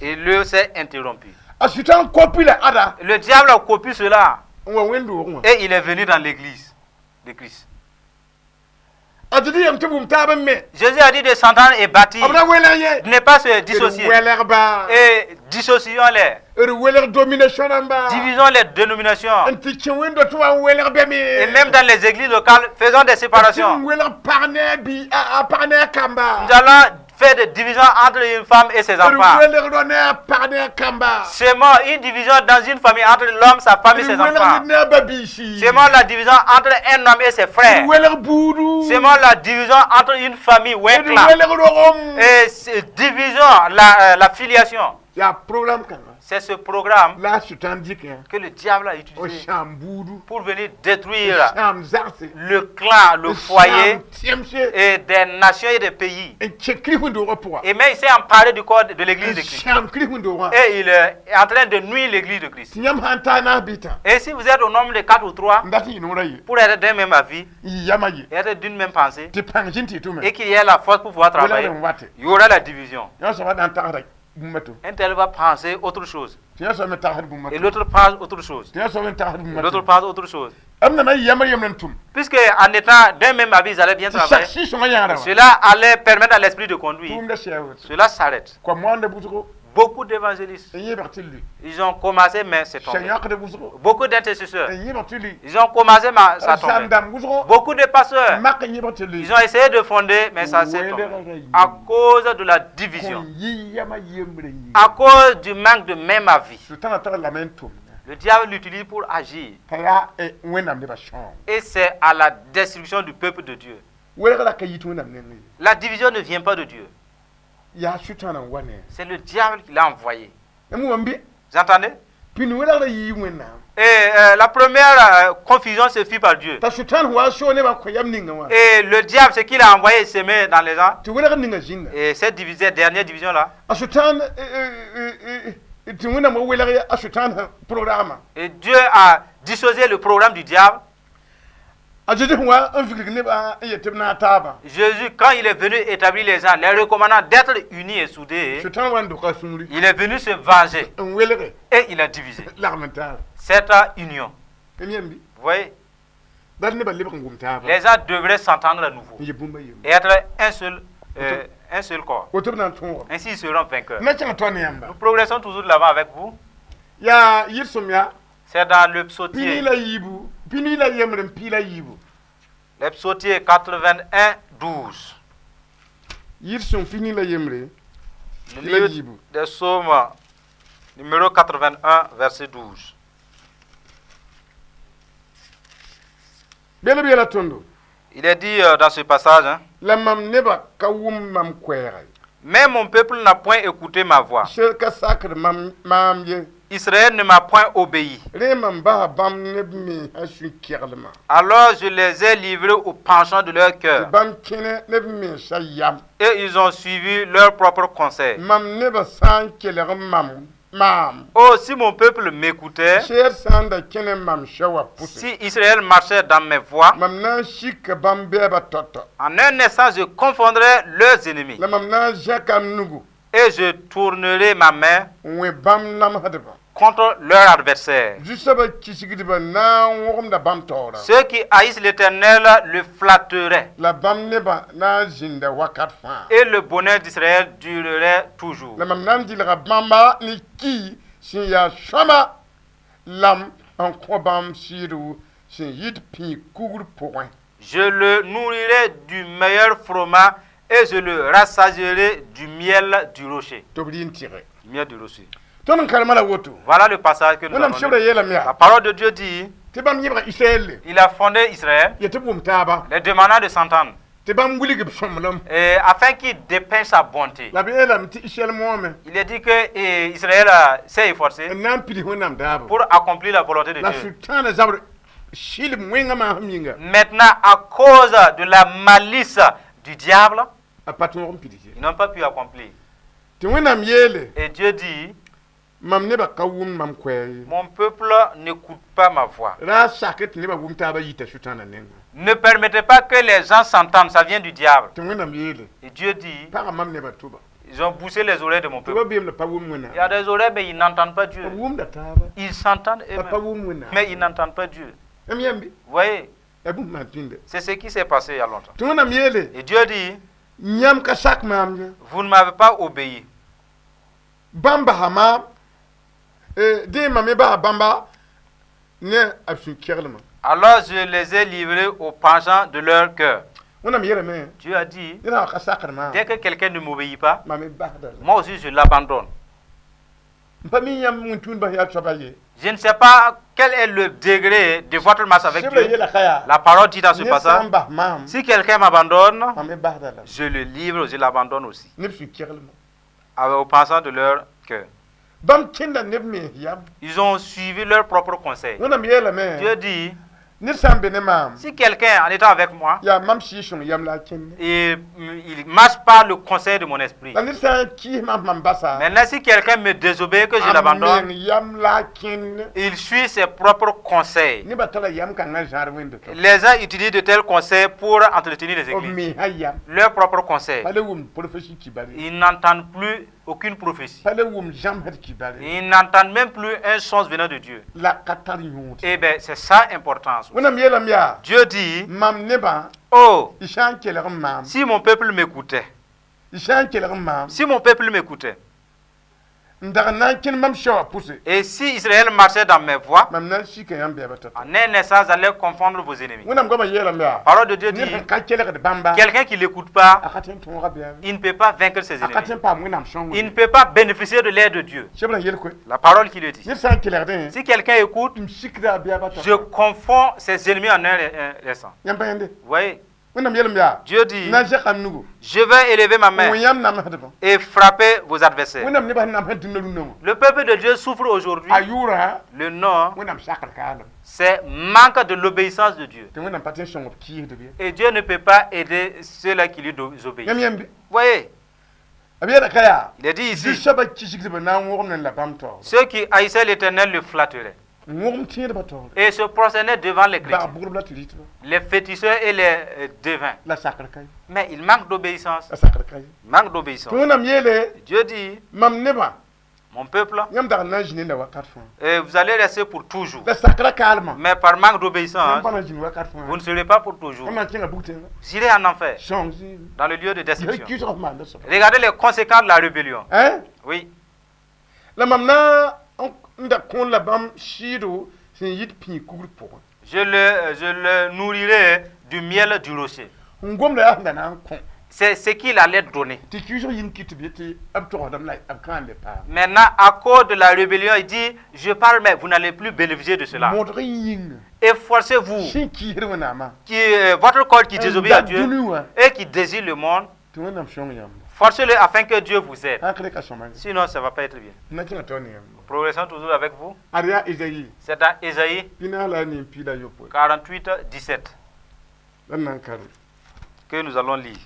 B: Et le s'est interrompu. Le diable a copié cela. Et il est venu dans l'église de Christ. Jésus a dit de s'entendre et bâtir, ne pas se dissocier. Et dissocions-les. Divisons les dénominations. Et même dans les églises locales, faisons des séparations. Nous allons faire des divisions entre une femme et ses enfants. Seulement une division dans une famille entre l'homme, sa femme et ses enfants. Seulement la division entre un homme et ses frères. Seulement la division entre une famille ou un clan. Et division, la filiation. C'est ce programme que le diable a utilisé pour venir détruire le clan, le foyer et des nations et des pays. Et même il s'est emparé du corps de l'église de Christ. Et il est en train de nuire l'église de Christ. Et si vous êtes au nombre de 4 ou 3, pour être d'un même avis, être d'une même pensée, et qu'il y ait la force pour pouvoir travailler, il y aura la division. Un tel va penser autre chose. Et l'autre pense autre chose. Et l'autre pense autre chose. Puisque en étant d'un même avis, ils allaient bien travailler. Cela allait permettre à l'esprit de conduire. Cela s'arrête. Beaucoup d'évangélistes, ils ont commencé, mais c'est tombé. Beaucoup d'intercesseurs, ils ont commencé, mais ça a tombé. Beaucoup de pasteurs, ils ont essayé de fonder, mais ça s'est tombé. À cause de la division, à cause du manque de même avis. Le diable l'utilise pour agir. Et c'est à la destruction du peuple de Dieu. La division ne vient pas de Dieu.
C: ya shutan wane
B: C'est le diable qui l'a envoyé.
C: emu wambi
B: Vous entendez?
C: pinu wala yi wena
B: Et la première confusion se fit par Dieu.
C: ta shutan wa sho ne ba ko yam ninga wa
B: Et le diable, ce qu'il a envoyé semer dans les gens,
C: tu wala ninga jinna
B: et cette dernière division-là,
C: a shutan tu wona mo wala a shutan programme
B: et Dieu a dissocié le programme du diable.
C: a jidi wa an fikir ne ba yetibna taba
B: Jésus, quand il est venu établir les gens, les recommandant d'être unis et soudés,
C: shutan wa ndo ka sumri
B: il est venu se venger
C: en wele
B: et il a divisé
C: l'armental
B: cette union.
C: kemyambi
B: Vous voyez,
C: dal ne ba liba ngum taba
B: les gens devraient s'entendre à nouveau
C: yebumba yem
B: et être un seul corps.
C: wotibna tongo
B: Ainsi, ils seront vainqueurs.
C: na changa to ne yamba
B: Nous progressons toujours de l'avant avec vous.
C: ya yirsumya
B: C'est dans le
C: pini
B: psautier,
C: la yibu pini la yemrem pila yibu
B: le psautier 81, 12.
C: yirsum pini la yemre
B: Le
C: pila
B: livre
C: yibu
B: des psaumes, numéro 81, verset 12.
C: bele bela tondo
B: Il est dit dans ce passage, hein,
C: la mam neba kawum mam kwere
B: mais mon peuple n'a point écouté ma voix.
C: shel ka sakr mam ye
B: Israël ne m'a point obéi.
C: re mam ba bam neb mi hasu kirlema
B: Alors je les ai livrés au penchant de leur cœur,
C: bam kine neb mi shayam
B: et ils ont suivi leur propre conseil.
C: mam neba san keler mam
B: Oh, si mon peuple m'écoutait,
C: sher sanda kene mam shawa pusi
B: si Israël marchait dans mes voies,
C: mam na shik bam beba toto
B: en un instant je confondrais leurs ennemis,
C: la mam na jakam nugu
B: et je tournerai ma main
C: we bam nam hadaba
B: contre leurs adversaires.
C: jusaba kisigdiba na wogum da bam tora
B: Ceux qui haïssent l'Éternel le flatteraient,
C: la bam neba na jinda wakat fa
B: et le bonheur d'Israël durerait toujours.
C: la mam nan dilga bamba ni ki sin ya shama lam en kobam siru sin yit pi kugur point
B: Je le nourrirai du meilleur froment et je le rassasierai du miel du rocher.
C: toblin tire
B: Miel du rocher.
C: ton kalmala woto
B: Voilà le passage que nous
C: wonam
B: avons
C: shebra
B: lu.
C: yela
B: La
C: miya
B: parole de Dieu dit,
C: te bam yebra israel
B: il a fondé Israël,
C: ya te bum taba
B: les demandant de s'entendre,
C: te bam wuligi somlam
B: et afin qu'il dépeigne sa bonté.
C: la bela mti israel moome
B: Il est dit que Israël s'est efforcé
C: nan pidi honam daba
B: pour accomplir la volonté de
C: la
B: Dieu.
C: sultana zabr shil mwenga ma haminga
B: Maintenant, à cause de la malice du diable,
C: a patron pidi
B: ils n'ont pas pu accomplir.
C: te wonam yele
B: Et Dieu dit,
C: mam neba kawum mam kweye
B: mon peuple n'écoute pas ma voix.
C: ra saket neba wum taba yita sultana nenga
B: Ne permettez pas que les gens s'entendent, ça vient du diable.
C: te wonam yele
B: Et Dieu dit,
C: para mam neba tuba
B: ils ont bouché les oreilles de mon
C: to
B: peuple.
C: biem na pa wum wona
B: Il y a des oreilles, mais ils n'entendent pas Dieu.
C: wum da taba
B: Ils s'entendent
C: pa
B: eux-mêmes,
C: wum wona
B: mais ils n'entendent pas Dieu.
C: am yambi
B: Vous voyez,
C: abum ma tinde
B: c'est ce qui s'est passé il y a longtemps.
C: to wonam yele
B: Et Dieu dit,
C: nyam ka sak mam ye
B: vous ne m'avez pas obéi.
C: bamba hama de mame ba bamba ne absu kirlema
B: Alors je les ai livrés au penchant de leur cœur.
C: wonam yele me
B: Dieu a dit,
C: ina ka sakar ma
B: dès que quelqu'un ne m'obéit pas,
C: mame ba da
B: moi aussi je l'abandonne.
C: pa mi yam mun tun ba ya tsabaye
B: Je ne sais pas quel est le degré de votre marche avec
C: shebra
B: Dieu.
C: yela kaya
B: La parole dit dans ce
C: ne
B: passage,
C: samba mam
B: si quelqu'un m'abandonne,
C: mame ba da la
B: je le livre, je l'abandonne aussi,
C: ne su kirlema
B: au pensant de leur cœur.
C: bam kinda ne me yam
B: Ils ont suivi leur propre conseil.
C: wonam yele me
B: Dieu dit,
C: ne sambe ne mam
B: si quelqu'un en étant avec moi,
C: ya mam shi shon yam la kin
B: il ne marche pas le conseil de mon esprit.
C: la ne sa ki mam basa
B: Maintenant, si quelqu'un me désobéit, que je l'abandonne,
C: yam la kin
B: il suit ses propres conseils.
C: ni batala yam kan na jar wende to
B: Les gens utilisent de tels conseils pour entretenir les
C: o
B: églises.
C: mi hayam
B: Leurs propres conseils.
C: pale wum prophétie ki bari
B: Ils n'entendent plus aucune prophétie.
C: pale wum jam hat ki bari
B: Ils n'entendent même plus un son venant de Dieu.
C: la katar yut
B: Eh bien, c'est ça l'importance.
C: wonam yelam ya
B: Dieu dit,
C: mam neba
B: oh,
C: ishan keler mam
B: si mon peuple m'écoutait,
C: ishan keler mam
B: si mon peuple m'écoutait,
C: ndaga nan kin mam shawa pousse
B: et si Israël marchait dans mes voies,
C: mam nan shi kan yam be batata
B: en un instant, vous allez confondre vos ennemis.
C: wonam goma yelam ya
B: Parole de Dieu dit,
C: ne ka keler de bamba
B: quelqu'un qui ne l'écoute pas,
C: akaten ton rabia
B: il ne peut pas vaincre ses ennemis.
C: akaten pa wonam shon
B: Il ne peut pas bénéficier de l'aide de Dieu.
C: shebra yel ko
B: La parole qui le dit.
C: ne sa keler de
B: Si quelqu'un écoute,
C: tum shikra biya batata
B: je confonds ses ennemis en un instant.
C: yam bayande
B: Vous voyez, Dieu dit, je vais élever ma main et frapper vos adversaires. Le peuple de Dieu souffre aujourd'hui. Le nom, c'est manque de l'obéissance de Dieu. Et Dieu ne peut pas aider ceux-là qui lui obéissent. Vous voyez? Il est dit ici, ceux qui haïssaient l'Éternel le flatteraient et se prosternaient devant les chrétiens, les féticheurs et les devins. Mais il manque d'obéissance. Manque d'obéissance. Dieu dit, mon peuple, et vous allez rester pour toujours. Mais par manque d'obéissance, vous ne serez pas pour toujours. Vous irez en enfer, dans le lieu de destruction. Regardez les conséquences de la rébellion. Oui. Je le nourrirai du miel du rocher. C'est ce qu'il allait donner. Maintenant, à cause de la rébellion, il dit, je parle, mais vous n'allez plus bénéficier de cela. Efforcez-vous, votre corps qui désobéit à Dieu et qui désire le monde, forcez-le afin que Dieu vous aide. Sinon, ça ne va pas être bien. Progressons toujours avec vous. C'est dans Ésaïe 48, 17 que nous allons lire.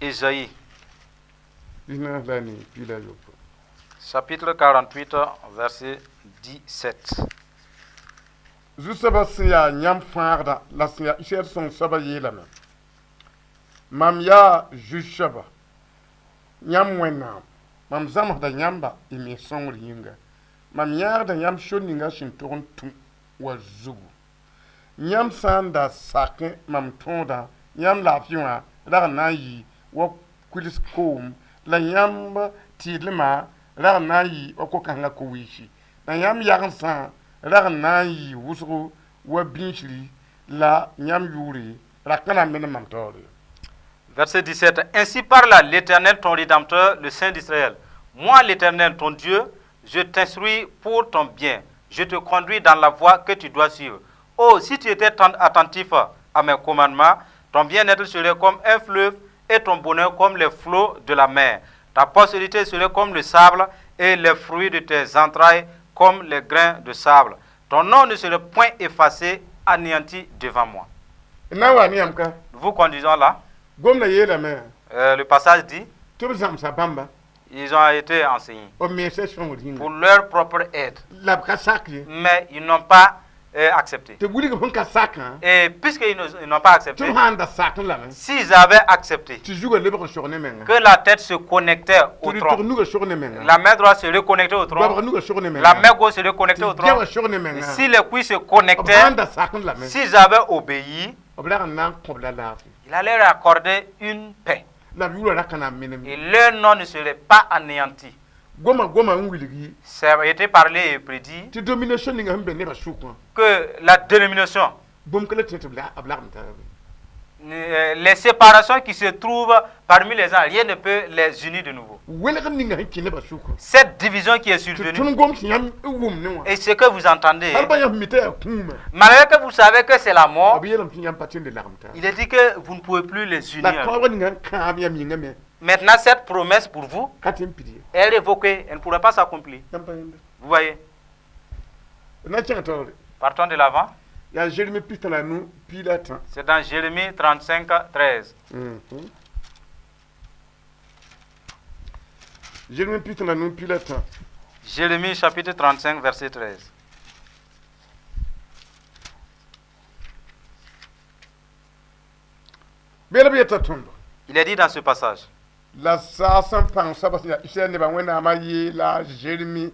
B: Ésaïe chapitre 48, verset 17.
C: Mam ya jushaba nyam wenam mam zamda nyamba imi songri yinga mam yarda nyam shoninga shin ton tum wa zugu nyam sanda sakin mam tonda nyam lafiwa la na yi wa kulis kom la nyamba tidlema la na yi wa ko kanga ko wishi na nyam yagan san la na yi wusru wa binchri la nyam yuri la kana men mam tore.
B: Verset 17. Ainsi parle l'Éternel, ton Rédempteur, le Saint d'Israël. Moi, l'Éternel, ton Dieu, je t'instruis pour ton bien. Je te conduis dans la voie que tu dois suivre. Oh, si tu étais attentif à mes commandements, ton bien-être serait comme un fleuve et ton bonheur comme les flots de la mer. Ta postérité serait comme le sable et les fruits de tes entrailles comme les grains de sable. Ton nom ne serait point effacé, anéanti devant moi. Vous conduisons là. Le passage dit, ils ont été enseignés pour leur propre aide, mais ils n'ont pas accepté. Et puisqu'ils n'ont pas accepté, s'ils avaient accepté que la tête se connectait au tronc, la main droite se reconnectait au tronc, la main gauche se reconnectait au tronc, si les cuisses se connectaient, s'ils avaient obéi, il allait leur accorder une paix. Et leur nom ne serait pas anéanti. Ça a été parlé et prédit que la dénomination, les séparations qui se trouvent parmi les gens, rien ne peut les unir de nouveau. Cette division qui est survenue, et ce que vous entendez, malgré que vous savez que c'est la mort, il est dit que vous ne pouvez plus les unir. Maintenant, cette promesse pour vous est révoquée, elle ne pourra pas s'accomplir. Vous voyez? Partons de l'avant. C'est dans Jérémie 35, 13. Jérémie chapitre 35, verset 13. Il est dit dans ce passage,
C: la sasan pang sabasya ise ne ba wena ma yi la Jérémie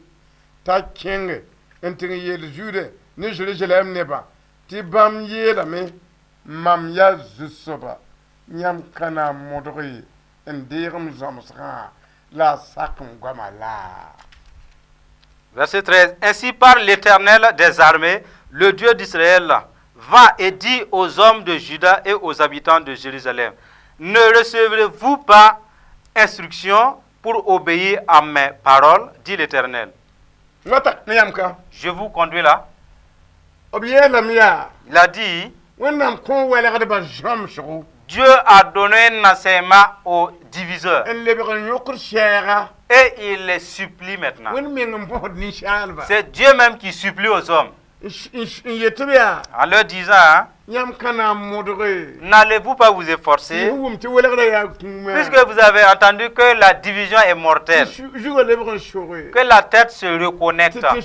C: ta kenge entri ye le jude ne Jérusalem ne ba ti bam ye la me mam ya zusoba nyam kana modri endirum zamsra la sakum gamala.
B: Verset 13. Ainsi parle l'Éternel des armées, le Dieu d'Israël, va et dit aux hommes de Juda et aux habitants de Jérusalem, ne recevrez-vous pas instruction pour obéir à mes paroles, dit l'Éternel. Je vous conduis là. Il a dit, Dieu a donné un enseignement aux diviseurs. Et il les supplie maintenant. C'est Dieu même qui supplie aux hommes. En leur disant, n'allez-vous pas vous efforcer, puisque vous avez entendu que la division est mortelle, que la tête se reconnecte, que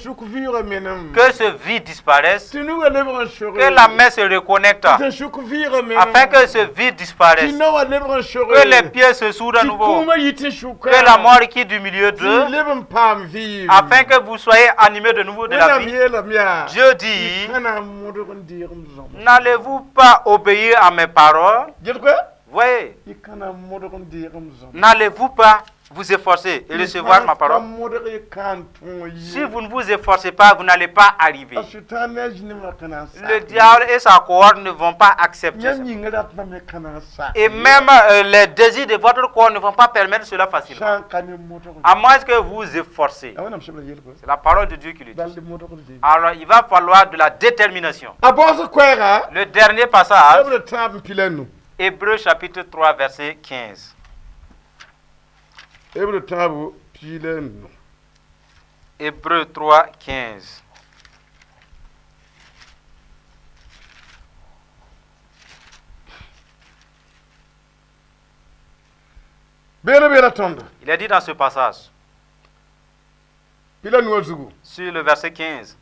B: ce vide disparaisse, que la main se reconnecte, afin que ce vide disparaisse, que les pieds se soudent à nouveau, que la mort quitte du milieu d'eux, afin que vous soyez animés de nouveau de la vie. Dieu dit, n'allez-vous pas obéir à mes paroles? Voyez, n'allez-vous pas vous efforcer et recevoir ma parole? Si vous ne vous efforcez pas, vous n'allez pas arriver. Le diable et sa cohorte ne vont pas accepter ça. Et même les désirs de votre corps ne vont pas permettre cela facilement. À moins que vous vous efforcez. C'est la parole de Dieu qui le dit. Alors il va falloir de la détermination. Le dernier passage, Hébreux chapitre 3 verset 15. Hébreux 3, 15. Il a dit dans ce passage, sur le verset 15,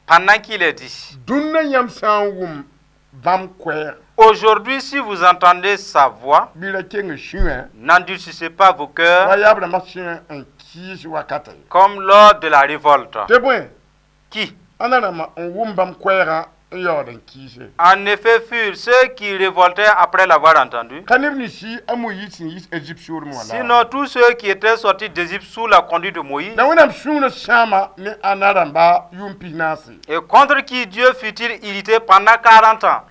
B: pendant qu'il est dit, aujourd'hui, si vous entendez sa voix, n'endurcissez pas vos cœurs comme lors de la révolte. Qui, en effet, furent ceux qui révoltaient après l'avoir entendu. Sinon, tous ceux qui étaient sortis d'Égypte sous la conduite de Moïse, et contre qui Dieu fut-il irrité pendant 40 ans.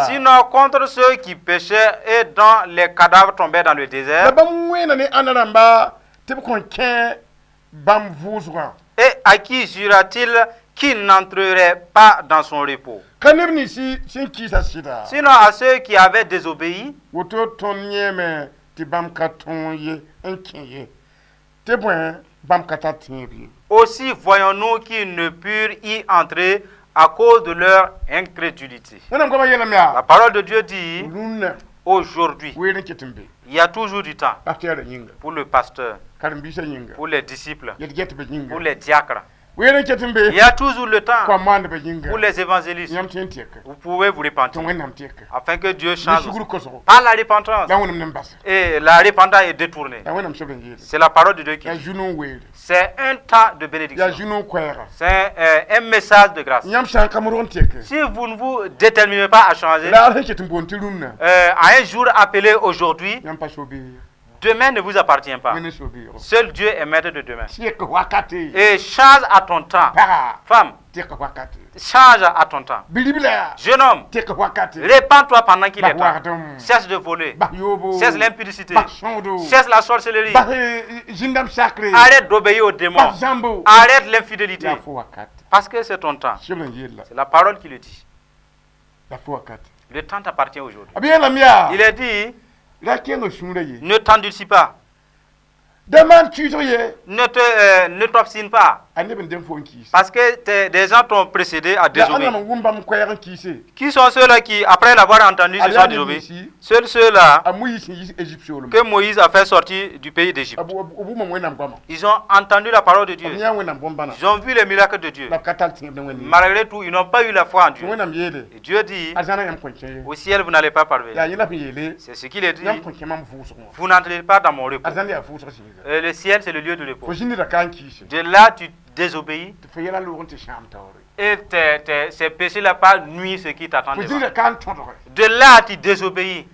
B: Sinon, contre ceux qui péchaient et dont les cadavres tombaient dans le désert, et à qui jura-t-il qu'il n'entrerait pas dans son repos? Sinon, à ceux qui avaient désobéi, aussi voyons-nous qu'ils ne purent y entrer à cause de leur incrédulité. La parole de Dieu dit, aujourd'hui, il y a toujours du temps pour le pasteur, pour les disciples, pour les diacres. Il y a toujours le temps pour les évangélistes. Vous pouvez vous repentir afin que Dieu change par la repentance. Et la repentance est détournée. C'est la parole de Dieu qui dit. C'est un temps de bénédiction. C'est un message de grâce. Si vous ne vous déterminez pas à changer, à un jour appelé aujourd'hui, demain ne vous appartient pas. Seul Dieu est maître de demain. Et change à ton temps. Femme, change à ton temps. Jeune homme, répands-toi pendant qu'il est temps. Cesse de voler. Cesse l'impudicité. Cesse la sorcellerie. Arrête d'obéir aux démons. Arrête l'infidélité. Parce que c'est ton temps. C'est la parole qui le dit. Le temps t'appartient aujourd'hui. Il est dit, ne t'endurcis pas. Ne t'obstine pas. Parce que des gens t'ont précédé à désobéir. Qui sont ceux-là qui, après l'avoir entendu, se sont désobéis? Ceux-là que Moïse a fait sortir du pays d'Égypte. Ils ont entendu la parole de Dieu. Ils ont vu les miracles de Dieu. Malgré tout, ils n'ont pas eu la foi en Dieu. Et Dieu dit, au ciel, vous n'allez pas parvenir. C'est ce qu'il a dit. Vous n'entrez pas dans mon repos. Le ciel, c'est le lieu de repos. De là, tu désobéis. Et ces péchés-là pas nuit ce qui t'attend. De là, tu désobéis.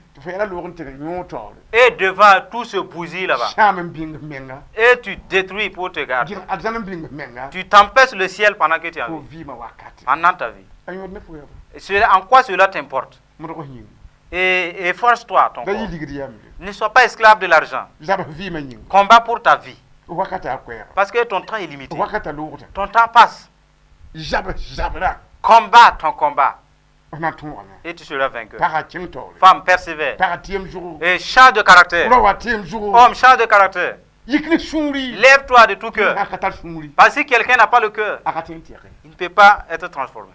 B: Et devant tout ce bousille là-bas. Et tu détruis pour te garder. Tu t'empêches le ciel pendant que tu es en vie. Pendant ta vie. En quoi cela t'importe? Et force-toi ton corps. Ne sois pas esclave de l'argent. Combat pour ta vie. Parce que ton temps est limité. Ton temps passe. Combat ton combat. Et tu seras vainqueur. Femme, persévère. Et change de caractère. Homme, change de caractère. Lève-toi de tout cœur. Parce que si quelqu'un n'a pas le cœur, il ne peut pas être transformé.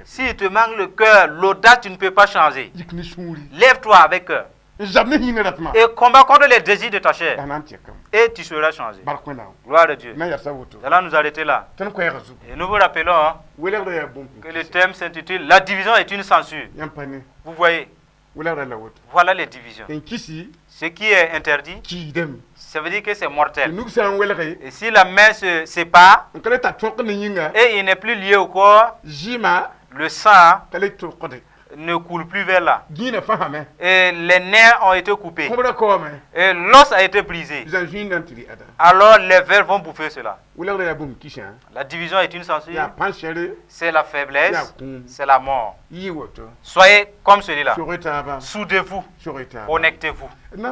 B: S'il te manque le cœur, l'audace, tu ne peux pas changer. Lève-toi avec cœur. Et combat contre les désirs de ta chair. Et tu seras changé. Gloire à Dieu. Nous allons nous arrêter là. Et nous vous rappelons que le thème s'intitule La division est une censure. Vous voyez, voilà les divisions. Ce qui est interdit, ça veut dire que c'est mortel. Et si la main se sépare et il n'est plus lié au corps, le sang ne coule plus vers là. Et les nerfs ont été coupés. Et l'os a été brisé. Alors les vers vont bouffer cela. La division est une censure. C'est la faiblesse. C'est la mort. Soyez comme celui-là. Soudez-vous. Connectez-vous. Nous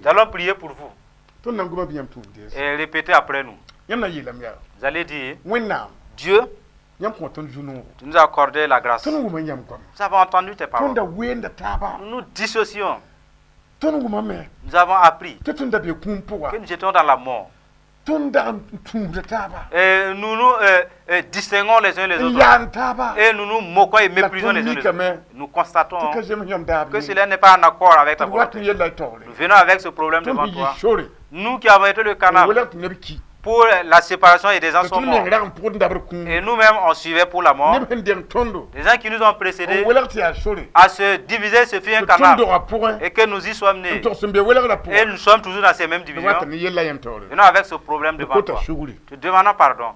B: allons prier pour vous. Et répétez après nous. Vous allez dire, Dieu, tu nous as accordé la grâce. Nous avons entendu tes paroles. Nous nous dissocions. Nous avons appris que nous étions dans la mort. Et nous nous distinguons les uns les autres. Et nous nous moquons et méprisons les uns les autres. Nous constatons que cela n'est pas en accord avec ta volonté. Nous venons avec ce problème devant toi. Nous qui avons été le canal pour la séparation et des gens sont morts. Et nous-mêmes, on suivait pour la mort. Les gens qui nous ont précédés à se diviser, ce fut un canal. Et que nous y sommes nés. Et nous sommes toujours dans ces mêmes divisions. Venons avec ce problème devant toi. Te demandons pardon.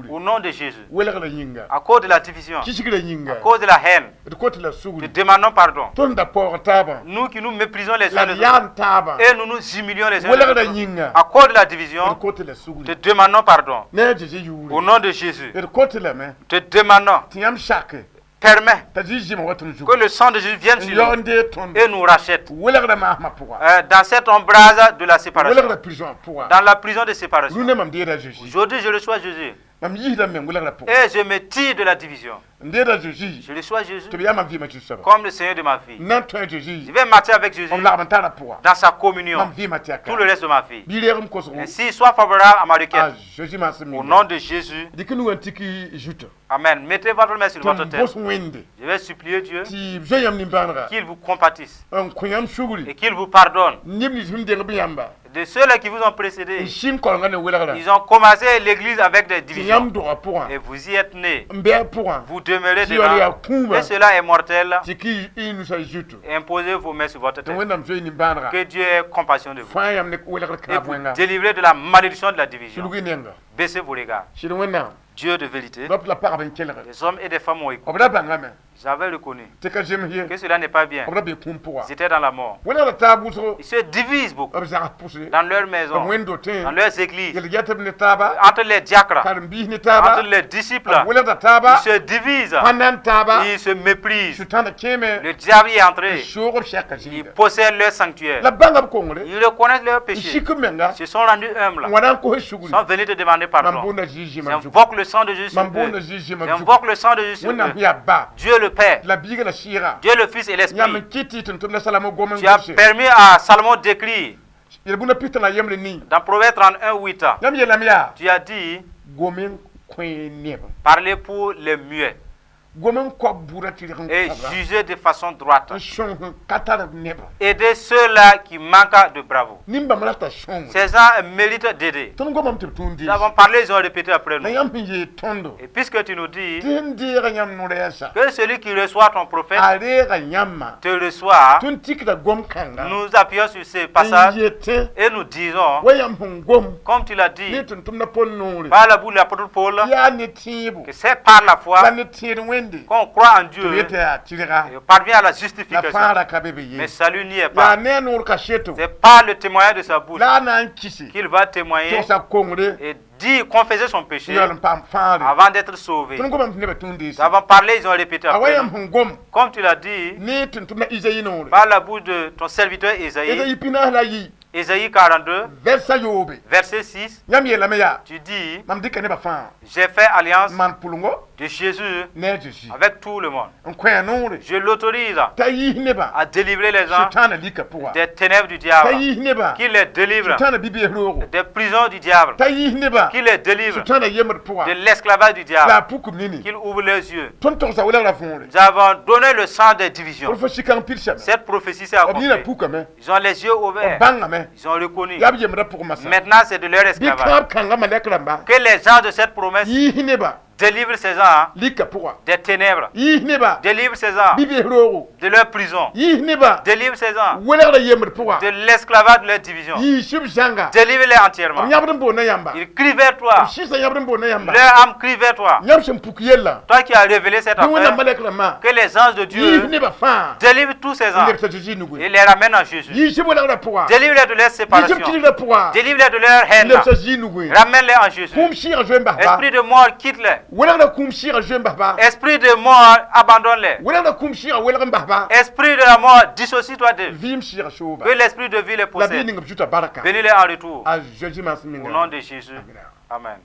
B: Au nom de Jésus. À cause de la division. À cause de la haine. Te demandons pardon. Nous qui nous méprisons les uns les autres. Et nous nous humilions les uns les autres. À cause de la division. Te demandons pardon. Au nom de Jésus. Te demandons. Permets que le sang de Jésus vienne sur nous et nous rachète. Dans cette embrase de la séparation. Dans la prison de séparation. Aujourd'hui, je reçois Jésus. Et je me tire de la division. Je reçois Jésus comme le Seigneur de ma vie. Je vais marcher avec Jésus dans sa communion tout le reste de ma vie. Ainsi, sois favorable à ma requête. Au nom de Jésus. Amen. Mettez votre main sur votre tête. Je vais supplier Dieu qu'il vous compatisse et qu'il vous pardonne. De ceux-là qui vous ont précédé, ils ont commencé l'église avec des divisions. Et vous y êtes nés. Vous demeurez dedans. Et cela est mortel. Imposez vos mains sur votre tête. Que Dieu ait compassion de vous. Et vous délivrez de la malédiction de la division. Baissez vos regards. Dieu de vérité, des hommes et des femmes ont écouté. J'avais reconnu que cela n'est pas bien. Ils étaient dans la mort. Ils se divisent beaucoup dans leurs maisons, dans leurs églises, entre les diacres, entre les disciples. Ils se divisent, ils se méprisent. Le diable y est entré. Ils possèdent leur sanctuaire. Ils reconnaissent leurs péchés. Ils se sont rendus humbles. Ils sont venus te demander pardon. J'invoque le sang de Jésus sur eux. J'invoque le sang de Jésus sur eux. Dieu le Père, Dieu le Fils et l'Esprit. Tu as permis à Salomon d'écrire dans Proverbe 31:8. Tu as dit, parlez pour les muets et juger de façon droite. Aider ceux-là qui manquent de bravoure. Ces gens méritent d'aider. Nous avons parlé, ils ont répété après nous. Et puisque tu nous dis que celui qui reçoit ton prophète te reçoit, nous appuyons sur ces passages et nous disons, comme tu l'as dit, par la bouche de l'apôtre Paul, que c'est par la foi qu'on croit en Dieu et parvient à la justification. Mais salut n'y est pas. C'est par le témoignage de sa bouche qu'il va témoigner et dire, confesser son péché avant d'être sauvé. Nous avons parlé, ils ont répété après. Comme tu l'as dit, par la bouche de ton serviteur Isaïe, Ésaïe 42,
C: verset
B: 6,
C: yam yelame ya
B: tu dis,
C: mam dikane ba fa
B: j'ai fait alliance
C: man pulungo
B: de Jésus
C: ne Jésus
B: avec tout le monde.
C: on kwa nore
B: Je l'autorise
C: ta yi ne ba
B: à délivrer les gens
C: shetana lika puwa
B: des ténèbres du
C: ta
B: diable,
C: yi ne ba
B: qu'il les délivre
C: shetana bibi hero
B: des prisons du diable,
C: ta yi ne ba
B: qu'il les délivre
C: shetana yemer puwa
B: de l'esclavage du
C: la
B: diable,
C: pukum nini
B: qu'il ouvre les yeux.
C: tonton sa wala la fondre
B: Nous avons donné le sang des divisions.
C: pour fa shikang pilsha
B: Cette prophétie s'est
C: obnina
B: accomplie.
C: pukame
B: Ils ont les yeux ouverts.
C: banga me
B: Ils ont reconnu.
C: yab yemra pour masa
B: Maintenant, c'est de leur
C: bi
B: esclavage.
C: kap kanga malekra ba
B: Que les gens de cette promesse
C: yi ne ba
B: délivrent ces gens
C: lika puwa
B: des ténèbres.
C: yi ne ba
B: Délivrent ces gens
C: bibi hero
B: de leur prison.
C: yi ne ba
B: Délivre ces gens
C: wala la yemer puwa
B: de l'esclavage de leur division.
C: yi shib janga
B: Délivre-les entièrement.
C: nyabrin bo na yamba
B: Ils crient vers toi.
C: shisa nyabrin bo na yamba
B: Leur âme crie vers toi.
C: nyam shim pukiyella
B: Toi qui as révélé cette
C: ni wona
B: affaire,
C: malekra ma
B: que les anges de
C: yi
B: Dieu
C: ne ba fa
B: délivrent tous ces gens
C: ndek ta Jésus nugu
B: et les ramènent en Jésus.
C: yi shib wala puwa
B: Délivre-les de leur
C: yi shib
B: séparation.
C: tilira puwa
B: Délivre-les de leur haine.
C: ndek ta Jésus nugu
B: Ramène-les en Jésus.
C: kum shira jemba ba
B: Esprit de mort, quitte-les.
C: wala kum shira jemba ba
B: Esprit de mort, abandonne-les.
C: wala kum shira wala ba
B: Esprit de la mort, dissocie-toi d'eux.
C: vim shira shoba
B: Que l'esprit de vie les
C: la bi
B: possède.
C: ninga juta baraka
B: Venez-les en retour.
C: a Jésus masminga
B: Au nom de Jésus. Amen.